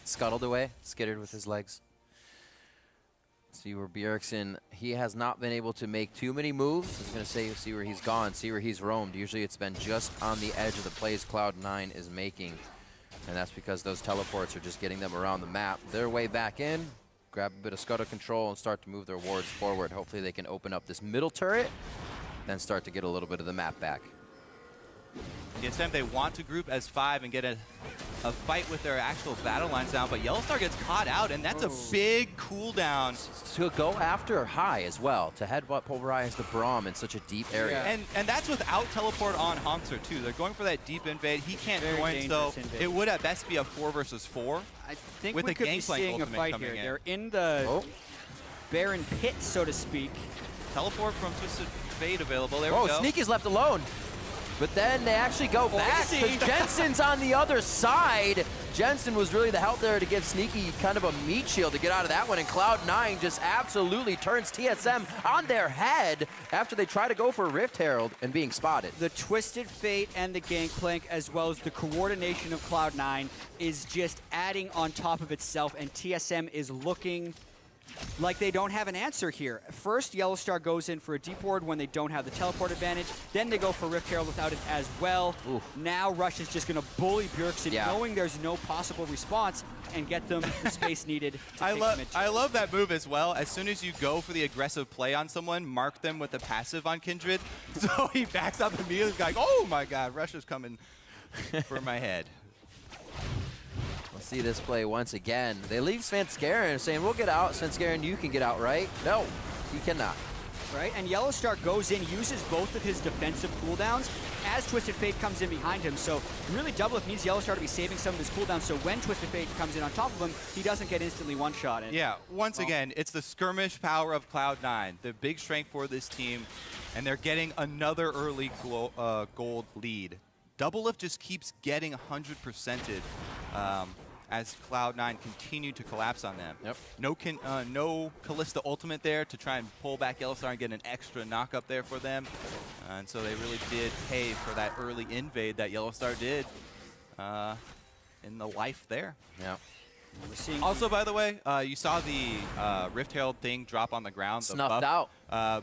Speaker 1: Scuttled away, skittered with his legs. See where Bjergsen, he has not been able to make too many moves. I was going to say, see where he's gone, see where he's roamed. Usually it's been just on the edge of the plays Cloud9 is making. And that's because those teleports are just getting them around the map. Their way back in, grab a bit of scuttle control and start to move their wards forward. Hopefully they can open up this middle turret, then start to get a little bit of the map back.
Speaker 11: TSM, they want to group as 5 and get a fight with their actual battle lines down, but Yellowstar gets caught out, and that's a big cooldown.
Speaker 1: To go after High as well, to headbutt pulverize the Braum in such a deep area.
Speaker 11: And that's without teleport on Hanser too. They're going for that deep invade. He can't join, so it would at best be a 4 versus 4.
Speaker 12: I think
Speaker 11: with
Speaker 12: we
Speaker 11: the
Speaker 12: could be
Speaker 11: Gangplank
Speaker 12: seeing a
Speaker 11: ultimate
Speaker 12: fight
Speaker 11: coming
Speaker 12: here.
Speaker 11: in.
Speaker 12: They're in the Baron pit, so to speak.
Speaker 11: Teleport from Twisted Fate available. There we go.
Speaker 1: Sneaky's left alone. But then they actually go back because Jensen's on the other side. Jensen was really the help there to give Sneaky kind of a meat shield to get out of that one. And Cloud9 just absolutely turns TSM on their head after they try to go for Rift Herald and being spotted.
Speaker 12: The Twisted Fate and the Gangplank, as well as the coordination of Cloud9, is just adding on top of itself. And TSM is looking like they don't have an answer here. First, Yellow Star goes in for a deep ward when they don't have the teleport advantage. Then they go for Rift Herald without it as well.
Speaker 1: Oof.
Speaker 12: Now Rush is just going to bully Bjergsen, knowing there's no possible response, and get them the space needed to take the mid.
Speaker 11: I love that move as well. As soon as you go for the aggressive play on someone, mark them with the passive on Kindred. So he backs up immediately, like, oh my god, Rush is coming for my head.
Speaker 1: We'll see this play once again. They leave Svenskeren saying, we'll get out. Svenskeren, you can get out, right? No, he cannot.
Speaker 12: Right, and Yellow Star goes in, uses both of his defensive cooldowns as Twisted Fate comes in behind him. So really, Doublelift needs Yellow Star to be saving some of his cooldowns, so when Twisted Fate comes in on top of him, he doesn't get instantly one-shot.
Speaker 11: Yeah, once again, it's the skirmish power of Cloud9, the big strength for this team, and they're getting another early gold lead. Doublelift just keeps getting 100%ed as Cloud9 continue to collapse on them.
Speaker 1: Yep.
Speaker 11: No Kalista ultimate there to try and pull back Yellow Star and get an extra knock up there for them. And so they really did pay for that early invade that Yellow Star did in the life there.
Speaker 1: Yeah.
Speaker 12: We're seeing
Speaker 11: Also, by the way, you saw the Rift Herald thing drop on the ground.
Speaker 1: Snuffed out.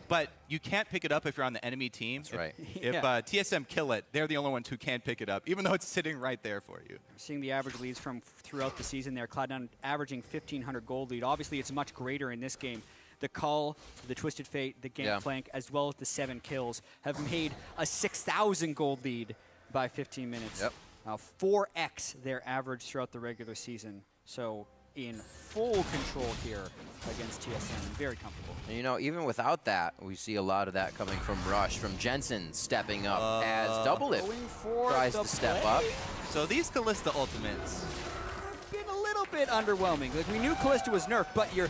Speaker 11: But you can't pick it up if you're on the enemy team.
Speaker 1: That's right.
Speaker 11: If TSM kill it, they're the only ones who can pick it up, even though it's sitting right there for you.
Speaker 12: Seeing the average leads from throughout the season there, Cloud9 averaging 1,500 gold lead. Obviously, it's much greater in this game. The Cull, the Twisted Fate, the Gangplank, as well as the 7 kills have made a 6,000 gold lead by 15 minutes.
Speaker 1: Yep.
Speaker 12: 4x their average throughout the regular season. So in full control here against TSM, very comfortable.
Speaker 1: And you know, even without that, we see a lot of that coming from Rush, from Jensen stepping up as Doublelift tries to step up.
Speaker 11: So these Kalista ultimates
Speaker 12: been a little bit underwhelming. Like, we knew Kalista was nerfed, but you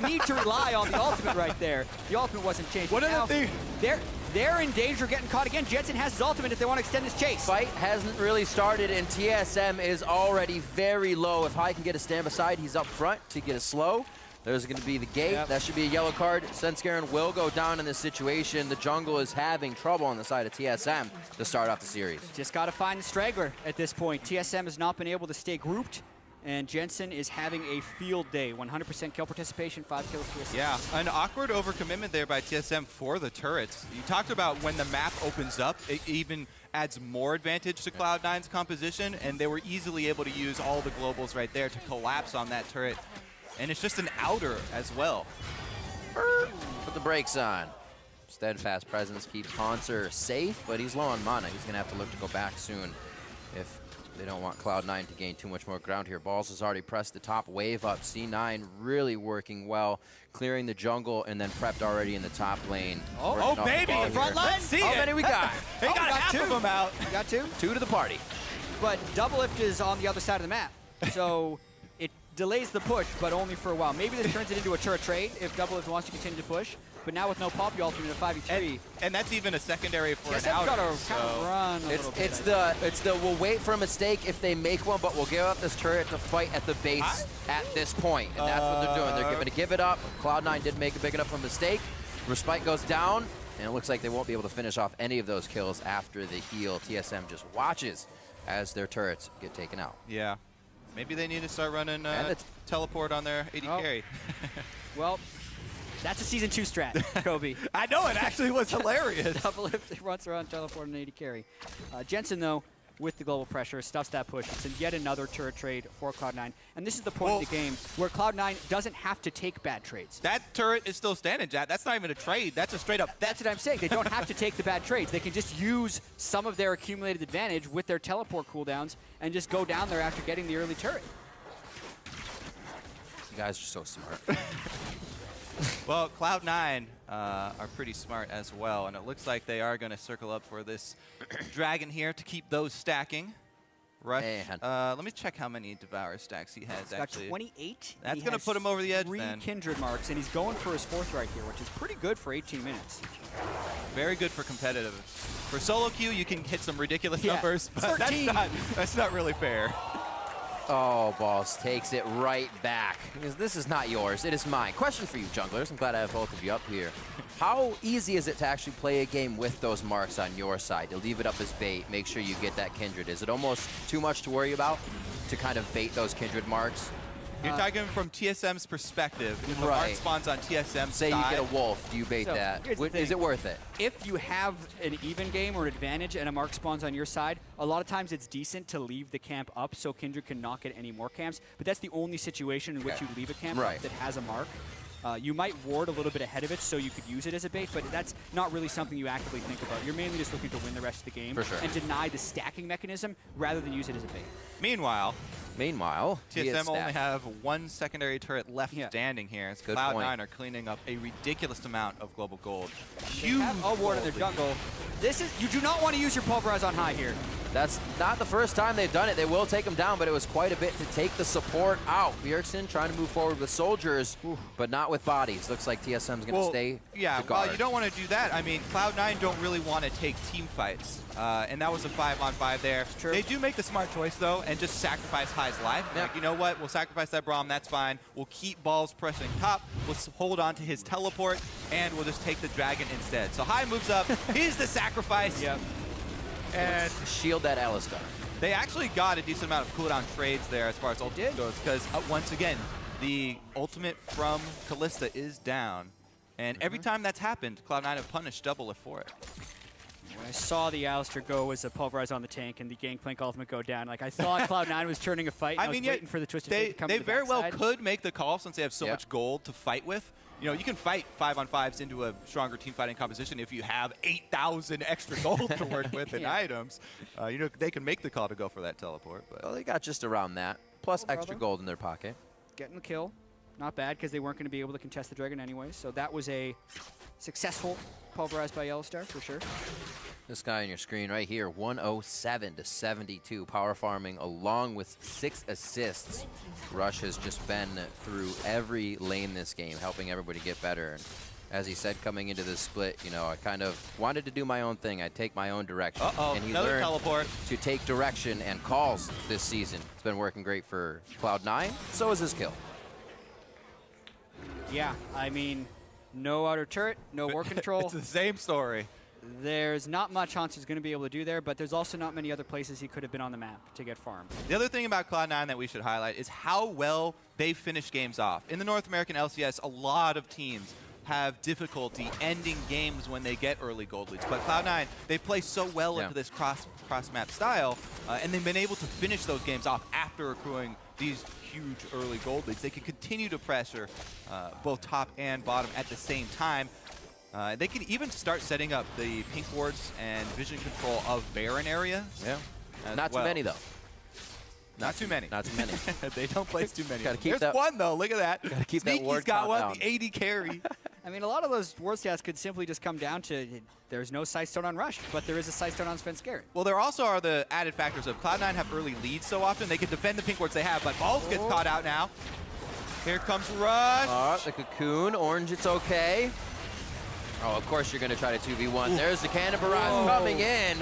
Speaker 12: need to rely on the ultimate right there. The ultimate wasn't changed.
Speaker 11: What are the things?
Speaker 12: They're in danger of getting caught again. Jensen has his ultimate if they want to extend this chase.
Speaker 1: Fight hasn't really started, and TSM is already very low. If Hai can get a stand beside, he's up front to get a slow. There's going to be the gate.
Speaker 12: Yep. That
Speaker 1: should be a yellow card. Svenskeren will go down in this situation. The jungle is having trouble on the side of TSM to start off the series.
Speaker 12: Just got to find the straggler at this point. TSM has not been able to stay grouped, and Jensen is having a field day. 100% kill participation, 5 kills to assist.
Speaker 11: Yeah, an awkward overcommitment there by TSM for the turrets. You talked about when the map opens up, it even adds more advantage to Cloud9's composition, and they were easily able to use all the globals right there to collapse on that turret. And it's just an outer as well.
Speaker 1: Put the brakes on. Steadfast presence keeps Haunter safe, but he's low on mana. He's going to have to look to go back soon if they don't want Cloud9 to gain too much more ground here. Balls has already pressed the top wave up. C9 really working well, clearing the jungle and then prepped already in the top lane.
Speaker 11: Oh baby, the front line. Let's see
Speaker 1: How many we got?
Speaker 11: They got half of them out.
Speaker 12: You got 2?
Speaker 1: 2 to the party.
Speaker 12: But Doublelift is on the other side of the map, so it delays the push, but only for a while. Maybe this turns it into a turret trade if Doublelift wants to continue to push. But now with no pop, you ultimate a 5v3.
Speaker 11: And that's even a secondary for
Speaker 12: Yes,
Speaker 11: an outer.
Speaker 12: got to kind of run a little bit.
Speaker 1: It's the we'll wait for a mistake if they make one, but we'll give up this turret to fight at the base at this point. And that's what they're doing. They're going to give it up. Cloud9 did make a big enough of a mistake. Respite goes down, and it looks like they won't be able to finish off any of those kills after the heal. TSM just watches as their turrets get taken out.
Speaker 11: Yeah. Maybe they need to start running teleport on their AD carry.
Speaker 12: Well, that's a Season 2 strat, Kobe.
Speaker 11: I know, it actually was hilarious.
Speaker 12: Doublelift runs around, teleport, and 80 carry. Jensen, though, with the global pressure, stuffs that push. It's yet another turret trade for Cloud9. And this is the point of the game where Cloud9 doesn't have to take bad trades.
Speaker 11: That turret is still standing, Jack. That's not even a trade. That's a straight up...
Speaker 12: That's what I'm saying. They don't have to take the bad trades. They can just use some of their accumulated advantage with their teleport cooldowns and just go down there after getting the early turret.
Speaker 1: You guys are so smart.
Speaker 11: Well, Cloud9 are pretty smart as well, and it looks like they are going to circle up for this dragon here to keep those stacking. Rush. Let me check how many Devour stacks he has.
Speaker 12: He's got 28.
Speaker 11: That's going to put him over the edge
Speaker 12: 3
Speaker 11: then.
Speaker 12: Kindred marks, and he's going for his 4th right here, which is pretty good for 18 minutes.
Speaker 11: Very good for competitive. For solo queue, you can hit some ridiculous
Speaker 12: Yeah,
Speaker 11: numbers, but
Speaker 12: 13.
Speaker 11: that's not really fair.
Speaker 1: Oh, Balls takes it right back. Because this is not yours, it is mine. Question for you, junglers. I'm glad I have both of you up here. How easy is it to actually play a game with those marks on your side? To leave it up as bait, make sure you get that Kindred. Is it almost too much to worry about to kind of bait those Kindred marks?
Speaker 11: You're talking from TSM's perspective. If the mark spawns on TSM's
Speaker 1: Say
Speaker 11: side,
Speaker 1: you get a wolf, do you bait
Speaker 12: So,
Speaker 1: that?
Speaker 12: here's the
Speaker 1: Is
Speaker 12: thing.
Speaker 1: it worth it?
Speaker 12: If you have an even game or an advantage and a mark spawns on your side, a lot of times it's decent to leave the camp up so Kindred can not get any more camps. But that's the only situation in which you leave a camp up that has a mark. You might ward a little bit ahead of it so you could use it as a bait, but that's not really something you actively think about. You're mainly just looking to win the rest of the game and deny the stacking mechanism rather than use it as a bait.
Speaker 11: Meanwhile,
Speaker 1: TSM
Speaker 11: only have one secondary turret left standing here. As Cloud9 are cleaning up a ridiculous amount of global gold.
Speaker 12: Huge ward in their jungle. You do not want to use your pulverize on high here.
Speaker 1: That's not the first time they've done it. They will take him down, but it was quite a bit to take the support out. Bjergsen trying to move forward with soldiers, but not with bodies. Looks like TSM's going to stay the guard.
Speaker 11: Well, you don't want to do that. I mean, Cloud9 don't really want to take team fights, and that was a 5-on-5 there. They do make the smart choice, though, and just sacrifice High's life. Like, you know what? We'll sacrifice that Braum. That's fine. We'll keep Balls pressing top. We'll hold on to his teleport, and we'll just take the dragon instead. So High moves up. He's the sacrifice. And
Speaker 1: shield that Alistar.
Speaker 11: They actually got a decent amount of cooldown trades there as far as ultimate goes, because once again, the ultimate from Kalista is down. And every time that's happened, Cloud9 have punished Doublelift for it.
Speaker 12: When I saw the Alistar go as a pulverize on the tank and the Gangplank ultimate go down, like I thought Cloud9 was turning a fight. And I was waiting for the Twisted Fate to come
Speaker 11: they
Speaker 12: to the
Speaker 11: very well
Speaker 12: backside.
Speaker 11: could make the call since they have so much gold to fight with. You know, you can fight 5-on-5s into a stronger team fighting composition if you have 8,000 extra gold to work with and items. You know, they can make the call to go for that teleport. But
Speaker 1: Well, they got just around that, plus extra gold in their pocket.
Speaker 12: Getting the kill. Not bad, because they weren't going to be able to contest the dragon anyway. So that was a successful pulverize by Yellowstar, for sure.
Speaker 1: This guy on your screen right here, 107 to 72, power farming along with 6 assists. Rush has just been through every lane this game, helping everybody get better. And as he said, coming into this split, you know, I kind of wanted to do my own thing. I'd take my own direction. And he
Speaker 11: another
Speaker 1: learned
Speaker 11: teleport.
Speaker 1: to take direction and calls this season. It's been working great for Cloud9. So is his kill.
Speaker 12: Yeah, I mean, no outer turret, no war control.
Speaker 11: It's the same story.
Speaker 12: There's not much Hansu's going to be able to do there, but there's also not many other places he could have been on the map to get farmed.
Speaker 11: The other thing about Cloud9 that we should highlight is how well they finish games off. In the North American LCS, a lot of teams have difficulty ending games when they get early gold leads. But Cloud9, they play so well into this cross-map style, and they've been able to finish those games off after accruing these huge early gold leads. They can continue to pressure both top and bottom at the same time. They can even start setting up the pink wards and vision control of Baron area.
Speaker 1: Not too many, though.
Speaker 11: Not too many.
Speaker 1: Not too many.
Speaker 11: They don't place too many.
Speaker 1: Gotta keep
Speaker 11: There's
Speaker 1: that
Speaker 11: one, though. Look at that.
Speaker 1: Gotta keep that
Speaker 11: Sneaky's
Speaker 1: ward
Speaker 11: got
Speaker 1: count
Speaker 11: one,
Speaker 1: down.
Speaker 11: the AD carry.
Speaker 12: I mean, a lot of those ward stats could simply just come down to there's no Sightstone on Rush, but there is a Sightstone on Svenskeren.
Speaker 11: Well, there also are the added factors of Cloud9 have early leads so often. They can defend the pink wards they have, but Balls gets caught out now. Here comes Rush.
Speaker 1: The cocoon. Orange, it's okay. Oh, of course you're going to try to 2v1. There's the cannon barrage coming in.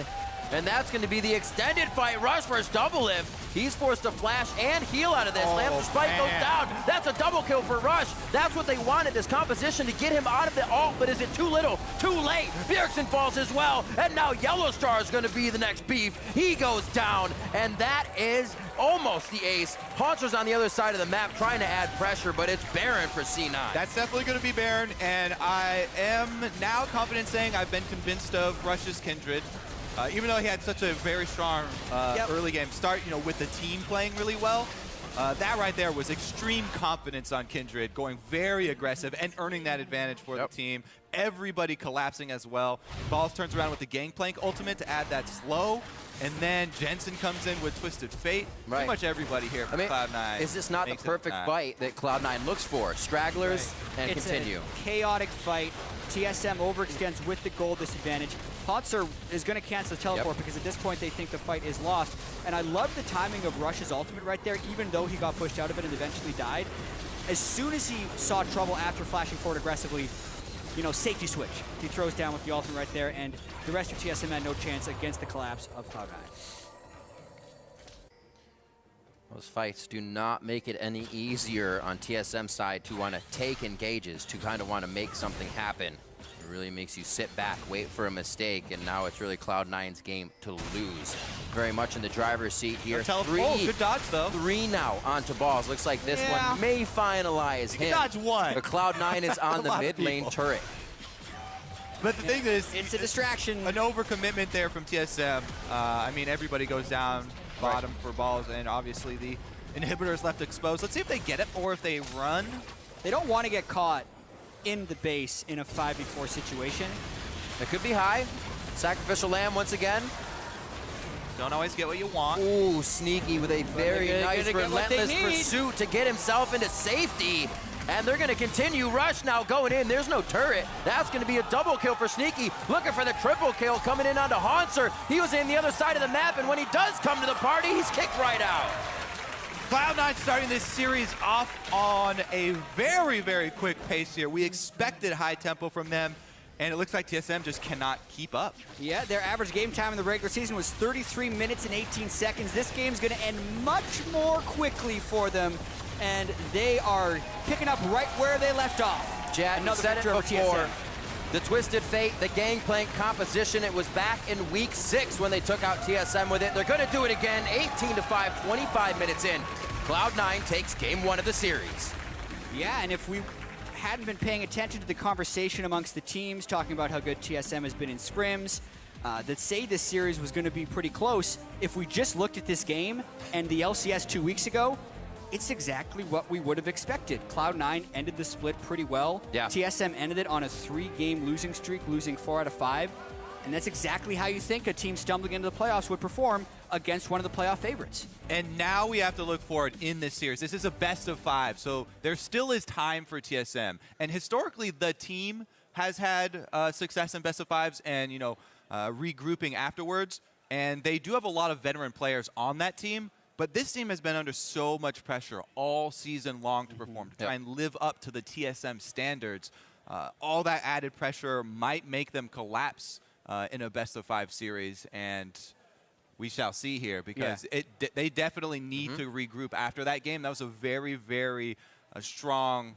Speaker 1: And that's going to be the extended fight. Rush versus Doublelift. He's forced to flash and heal out of this. Lamb's spike goes down. That's a double kill for Rush. That's what they wanted, this composition to get him out of the ult. But is it too little? Too late. Bjergsen falls as well. And now Yellowstar is going to be the next beef. He goes down. And that is almost the ace. Haunter's on the other side of the map trying to add pressure, but it's Baron for C9.
Speaker 11: That's definitely going to be Baron. And I am now confident saying I've been convinced of Rush's Kindred. Even though he had such a very strong early game start, you know, with the team playing really well, that right there was extreme confidence on Kindred, going very aggressive and earning that advantage for the team. Everybody collapsing as well. Balls turns around with the Gangplank ultimate to add that slow. And then Jensen comes in with Twisted Fate. Pretty much everybody here for Cloud9.
Speaker 1: Is this not the perfect fight that Cloud9 looks for? Stragglers and continue.
Speaker 12: It's a chaotic fight. TSM overextends with the gold disadvantage. Hotzer is going to cancel the teleport because at this point they think the fight is lost. And I love the timing of Rush's ultimate right there, even though he got pushed out of it and eventually died. As soon as he saw trouble after flashing forward aggressively, you know, safety switch. He throws down with the ultimate right there, and the rest of TSM had no chance against the collapse of Cloud9.
Speaker 1: Those fights do not make it any easier on TSM side to want to take engages, to kind of want to make something happen. It really makes you sit back, wait for a mistake, and now it's really Cloud9's game to lose. Very much in the driver's seat here.
Speaker 11: Good dodge, though.
Speaker 1: 3 now onto balls. Looks like this one may finalize him.
Speaker 11: Dodge 1.
Speaker 1: But Cloud9 is on the mid lane turret.
Speaker 11: But the thing is,
Speaker 12: it's a distraction.
Speaker 11: An overcommitment there from TSM. I mean, everybody goes down bottom for balls, and obviously the inhibitor is left exposed. Let's see if they get it or if they run.
Speaker 12: They don't want to get caught in the base in a 5v4 situation.
Speaker 1: It could be high. Sacrificial lamb once again.
Speaker 11: Don't always get what you want.
Speaker 1: Ooh, Sneaky with a very nice, relentless pursuit to get himself into safety. And they're going to continue. Rush now going in. There's no turret. That's going to be a double kill for Sneaky. Looking for the triple kill coming in onto Haunser. He was in the other side of the map, and when he does come to the party, he's kicked right out.
Speaker 11: Cloud9 starting this series off on a very, very quick pace here. We expected high tempo from them, and it looks like TSM just cannot keep up.
Speaker 12: Yeah, their average game time in the regular season was 33 minutes and 18 seconds. This game's going to end much more quickly for them, and they are picking up right where they left off.
Speaker 1: Jad, you said it before. The Twisted Fate, the Gangplank composition, it was back in week 6 when they took out TSM with it. They're going to do it again, 18-5, 25 minutes in. Cloud9 takes game 1 of the series.
Speaker 12: Yeah, and if we hadn't been paying attention to the conversation amongst the teams, talking about how good TSM has been in scrims, that say this series was going to be pretty close, if we just looked at this game and the LCS 2 weeks ago, it's exactly what we would have expected. Cloud9 ended the split pretty well.
Speaker 1: Yeah.
Speaker 12: TSM ended it on a 3-game losing streak, losing 4 out of 5. And that's exactly how you think a team stumbling into the playoffs would perform against one of the playoff favorites.
Speaker 11: And now we have to look forward in this series. This is a best of 5, so there still is time for TSM. And historically, the team has had success in best of 5s and, you know, regrouping afterwards. And they do have a lot of veteran players on that team. But this team has been under so much pressure all season long to perform, to try and live up to the TSM standards. All that added pressure might make them collapse in a best-of-5 series, and we shall see here because they definitely need to regroup after that game. That was a very, very strong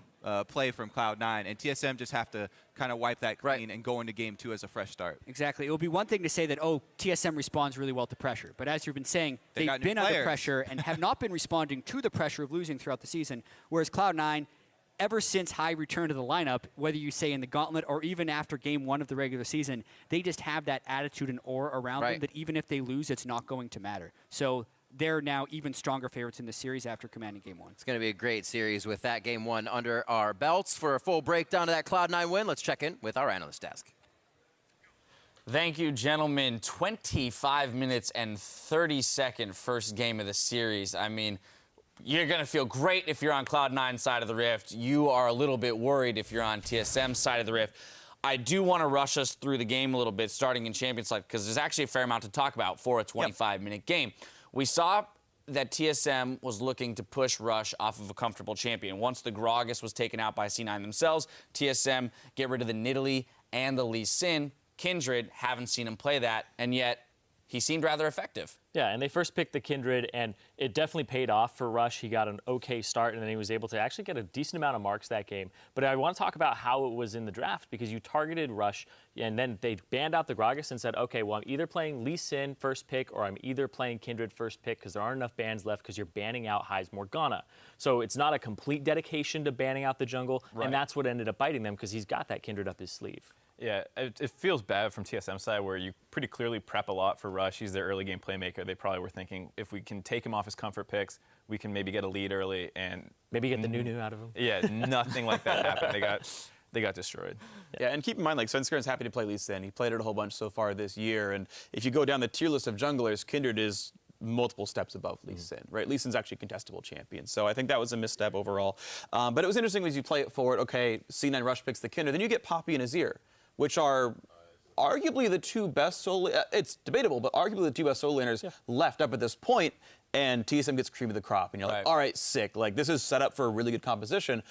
Speaker 11: play from Cloud9, and TSM just have to kind of wipe that clean and go into game 2 as a fresh start.
Speaker 12: Exactly. It will be one thing to say that, oh, TSM responds really well to pressure, but as you've been saying, they've been under pressure and have not been responding to the pressure of losing throughout the season, whereas Cloud9, ever since High returned to the lineup, whether you say in the gauntlet or even after game 1 of the regular season, they just have that attitude and aura around them that even if they lose, it's not going to matter. So they're now even stronger favorites in the series after commanding game 1.
Speaker 1: It's going to be a great series with that game 1 under our belts. For a full breakdown of that Cloud9 win, let's check in with our analyst desk.
Speaker 8: Thank you, gentlemen. 25 minutes and 30-second first game of the series. I mean, you're going to feel great if you're on Cloud9's side of the rift. You are a little bit worried if you're on TSM's side of the rift. I do want to rush us through the game a little bit, starting in Champions Select, because there's actually a fair amount to talk about for a 25-minute game. We saw that TSM was looking to push Rush off of a comfortable champion. Once the Gragas was taken out by C9 themselves, TSM get rid of the Nidalee and the Lee Sin. Kindred, haven't seen him play that, and yet he seemed rather effective.
Speaker 2: Yeah, and they first picked the Kindred, and it definitely paid off for Rush. He got an okay start, and then he was able to actually get a decent amount of marks that game. But I want to talk about how it was in the draft, because you targeted Rush, and then they banned out the Gragas and said, okay, well, I'm either playing Lee Sin first pick, or I'm either playing Kindred first pick, because there aren't enough bans left, because you're banning out High's Morgana. So it's not a complete dedication to banning out the jungle, and that's what ended up biting them, because he's got that Kindred up his sleeve.
Speaker 13: Yeah, it feels bad from TSM's side where you pretty clearly prep a lot for Rush. He's their early game playmaker. They probably were thinking if we can take him off his comfort picks, we can maybe get a lead early and
Speaker 2: maybe get the new out of him.
Speaker 13: Yeah, nothing like that happened. They got destroyed.
Speaker 10: Yeah, and keep in mind, like, Svenskern's happy to play Lee Sin. He played it a whole bunch so far this year, and if you go down the tier list of junglers, Kindred is multiple steps above Lee Sin, right? Lee Sin's actually a contestable champion, so I think that was a misstep overall. But it was interesting as you play it forward, okay, C9 Rush picks the Kindred, then you get Poppy and Azir, which are arguably the two best solo, it's debatable, but arguably the two best solo laners left up at this point, and TSM gets cream of the crop, and you're like, all right, sick, like this is set up for a really good composition.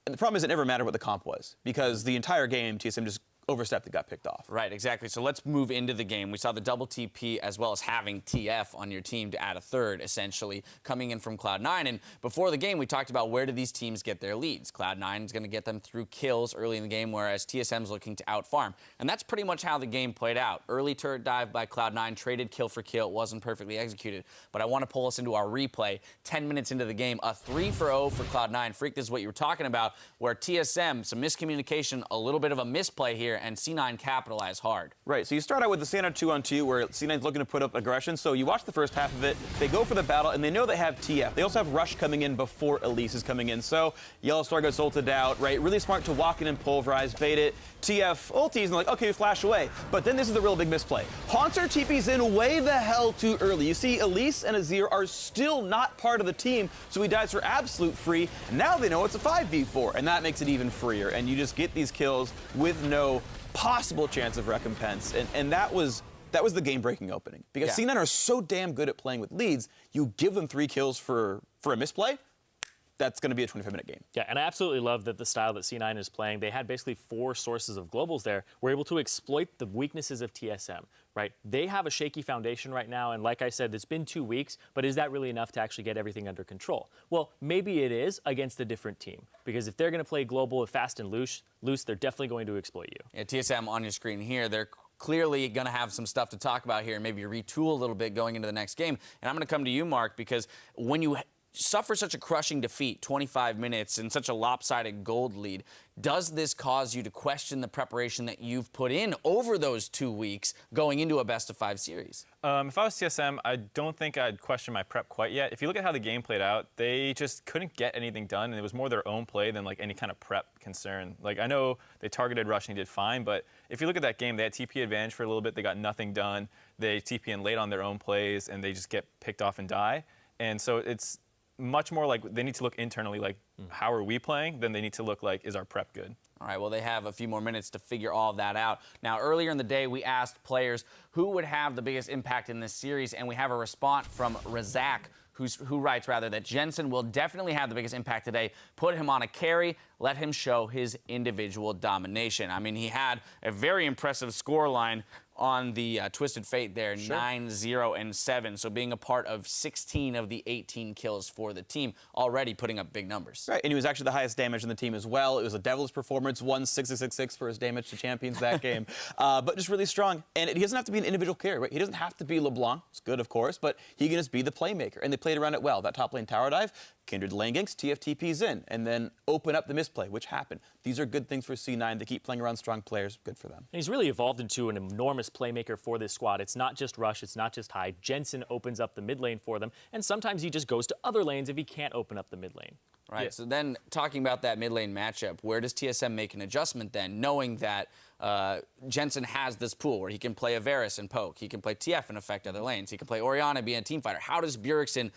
Speaker 10: And the problem is it never mattered what the comp was, because the entire game TSM just overstepped and got picked off.
Speaker 8: Right, exactly. So let's move into the game. We saw the double TP as well as having TF on your team to add a third, essentially, coming in from Cloud9. And before the game, we talked about where do these teams get their leads. Cloud9 is going to get them through kills early in the game, whereas TSM is looking to outfarm. And that's pretty much how the game played out. Early turret dive by Cloud9, traded kill for kill. It wasn't perfectly executed. But I want to pull us into our replay. 10 minutes into the game, a 3-for-0 for Cloud9. Freak, this is what you were talking about, where TSM, some miscommunication, a little bit of a misplay here, and C9 capitalized hard.
Speaker 10: Right, so you start out with the standard 2-on-2 where C9's looking to put up aggression. So you watch the first half of it, they go for the battle, and they know they have TF. They also have Rush coming in before Elise is coming in. So Yellow Star gets ulted out, right? Really smart to walk in and pulverize, bait it. TF ulties, and like, okay, flash away. But then this is the real big misplay. Haunter TP's in way the hell too early. You see, Elise and Azir are still not part of the team, so he dies for absolute free. Now they know it's a 5v4, and that makes it even freer. And you just get these kills with no possible chance of recompense. And that was the game-breaking opening. Because C9 are so damn good at playing with leads, you give them 3 kills for a misplay, that's going to be a 25-minute game.
Speaker 2: Yeah, and I absolutely love that the style that C9 is playing. They had basically 4 sources of globals there. We're able to exploit the weaknesses of TSM, right? They have a shaky foundation right now, and like I said, it's been 2 weeks, but is that really enough to actually get everything under control? Well, maybe it is against a different team, because if they're going to play global fast and loose, they're definitely going to exploit you.
Speaker 8: Yeah, TSM on your screen here, they're clearly going to have some stuff to talk about here and maybe retool a little bit going into the next game. And I'm going to come to you, Mark, because when you suffer such a crushing defeat, 25 minutes, and such a lopsided gold lead, does this cause you to question the preparation that you've put in over those 2 weeks going into a best-of-5 series?
Speaker 13: If I was TSM, I don't think I'd question my prep quite yet. If you look at how the game played out, they just couldn't get anything done, and it was more their own play than like any kind of prep concern. Like, I know they targeted Rush and he did fine, but if you look at that game, they had TP advantage for a little bit. They got nothing done. They TP in late on their own plays, and they just get picked off and die. And so it's much more like they need to look internally like, how are we playing, than they need to look like, is our prep good?
Speaker 8: All right, well, they have a few more minutes to figure all of that out. Now, earlier in the day, we asked players who would have the biggest impact in this series, and we have a response from Razak, who writes, that Jensen will definitely have the biggest impact today. Put him on a carry, let him show his individual domination. I mean, he had a very impressive scoreline on the Twisted Fate there, 9-0-7. So being a part of 16 of the 18 kills for the team, already putting up big numbers.
Speaker 10: Right, and he was actually the highest damage in the team as well. It was a devilish performance, 1-6-6-6 for his damage to champions that game. But just really strong. And he doesn't have to be an individual carry, right? He doesn't have to be LeBlanc. It's good, of course, but he can just be the playmaker. And they played around it well. That top lane tower dive, Kindred lane ganks, TFTP's in, and then open up the misplay, which happened. These are good things for C9 to keep playing around strong players. Good for them.
Speaker 2: And he's really evolved into an enormous playmaker for this squad. It's not just Rush, it's not just Hyde. Jensen opens up the mid lane for them, and sometimes he just goes to other lanes if he can't open up the mid lane.
Speaker 8: Right, so then talking about that mid lane matchup, where does TSM make an adjustment then, knowing that Jensen has this pool where he can play Avaris and poke, he can play TF and affect other lanes, he can play Orianna, be a team fighter. How does Bjergsen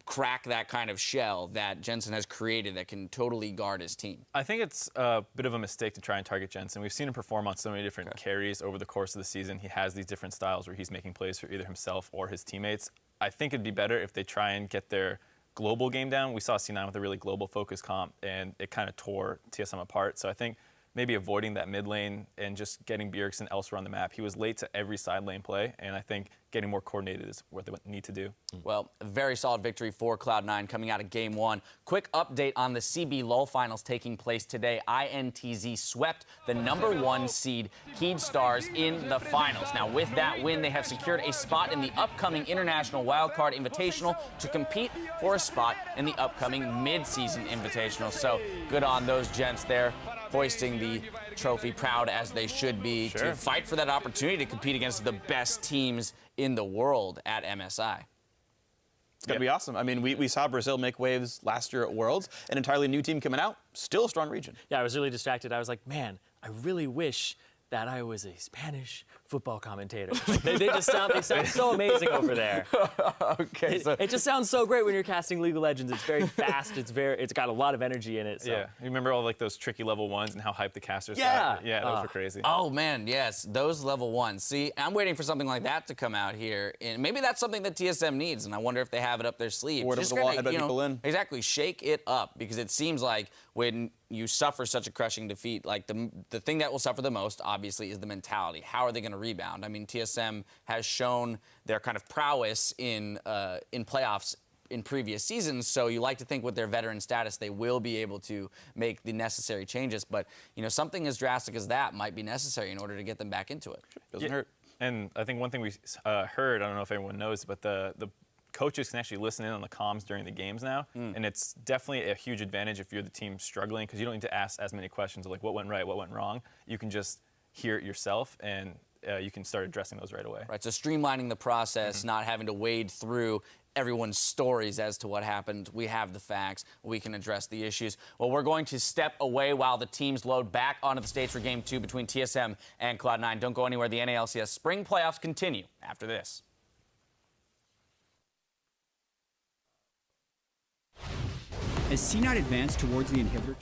Speaker 8: crack that kind of shell that Jensen has created that can totally guard his team?
Speaker 13: I think it's a bit of a mistake to try and target Jensen. We've seen him perform on so many different carries over the course of the season. He has these different styles where he's making plays for either himself or his teammates. I think it'd be better if they try and get their global game down. We saw C9 with a really global focus comp, and it kind of tore TSM apart. So I think maybe avoiding that mid lane and just getting Bjergsen elsewhere on the map. He was late to every side lane play, and I think getting more coordinated is what they need to do.
Speaker 8: Well, a very solid victory for Cloud9 coming out of Game 1. Quick update on the CB LoL Finals taking place today. INTZ swept the #1 seed Keyd Stars in the finals. Now, with that win, they have secured a spot in the upcoming International Wildcard Invitational to compete for a spot in the upcoming mid-season Invitational. So, good on those gents there, hoisting the trophy, proud as they should be, to fight for that opportunity to compete against the best teams in the world at MSI.
Speaker 10: It's going to be awesome. I mean, we saw Brazil make waves last year at Worlds, an entirely new team coming out, still a strong region.
Speaker 2: Yeah, I was really distracted. I was like, man, I really wish that I was a Spanish football commentator. They sound so amazing over there.
Speaker 8: Okay,
Speaker 2: it just sounds so great when you're casting League of Legends. It's very fast. It's got a lot of energy in it. So.
Speaker 13: Yeah, you remember all like those tricky level 1s and how hyped the casters got? Yeah, those were crazy.
Speaker 8: Oh man, yes, those level 1s. See, I'm waiting for something like that to come out here, and maybe that's something that TSM needs. And I wonder if they have it up their sleeve.
Speaker 10: Word of the wall, headbutt people in.
Speaker 8: Exactly, shake it up, because it seems like when you suffer such a crushing defeat, like the thing that will suffer the most, obviously, is the mentality. How are they going to rebound? I mean, TSM has shown their kind of prowess in playoffs in previous seasons, so you like to think with their veteran status they will be able to make the necessary changes. But something as drastic as that might be necessary in order to get them back into it.
Speaker 10: Doesn't hurt.
Speaker 13: And I think one thing we heard, I don't know if everyone knows, but the coaches can actually listen in on the comms during the games now, and it's definitely a huge advantage if you're the team struggling, because you don't need to ask as many questions like what went right, what went wrong. You can just hear it yourself, and you can start addressing those right away.
Speaker 8: Right, so streamlining the process, not having to wade through everyone's stories as to what happened. We have the facts. We can address the issues. Well, we're going to step away while the teams load back onto the stage for Game 2 between TSM and Cloud9. Don't go anywhere. The LCS Spring playoffs continue after this.
Speaker 12: As C9 advanced towards the inhibitor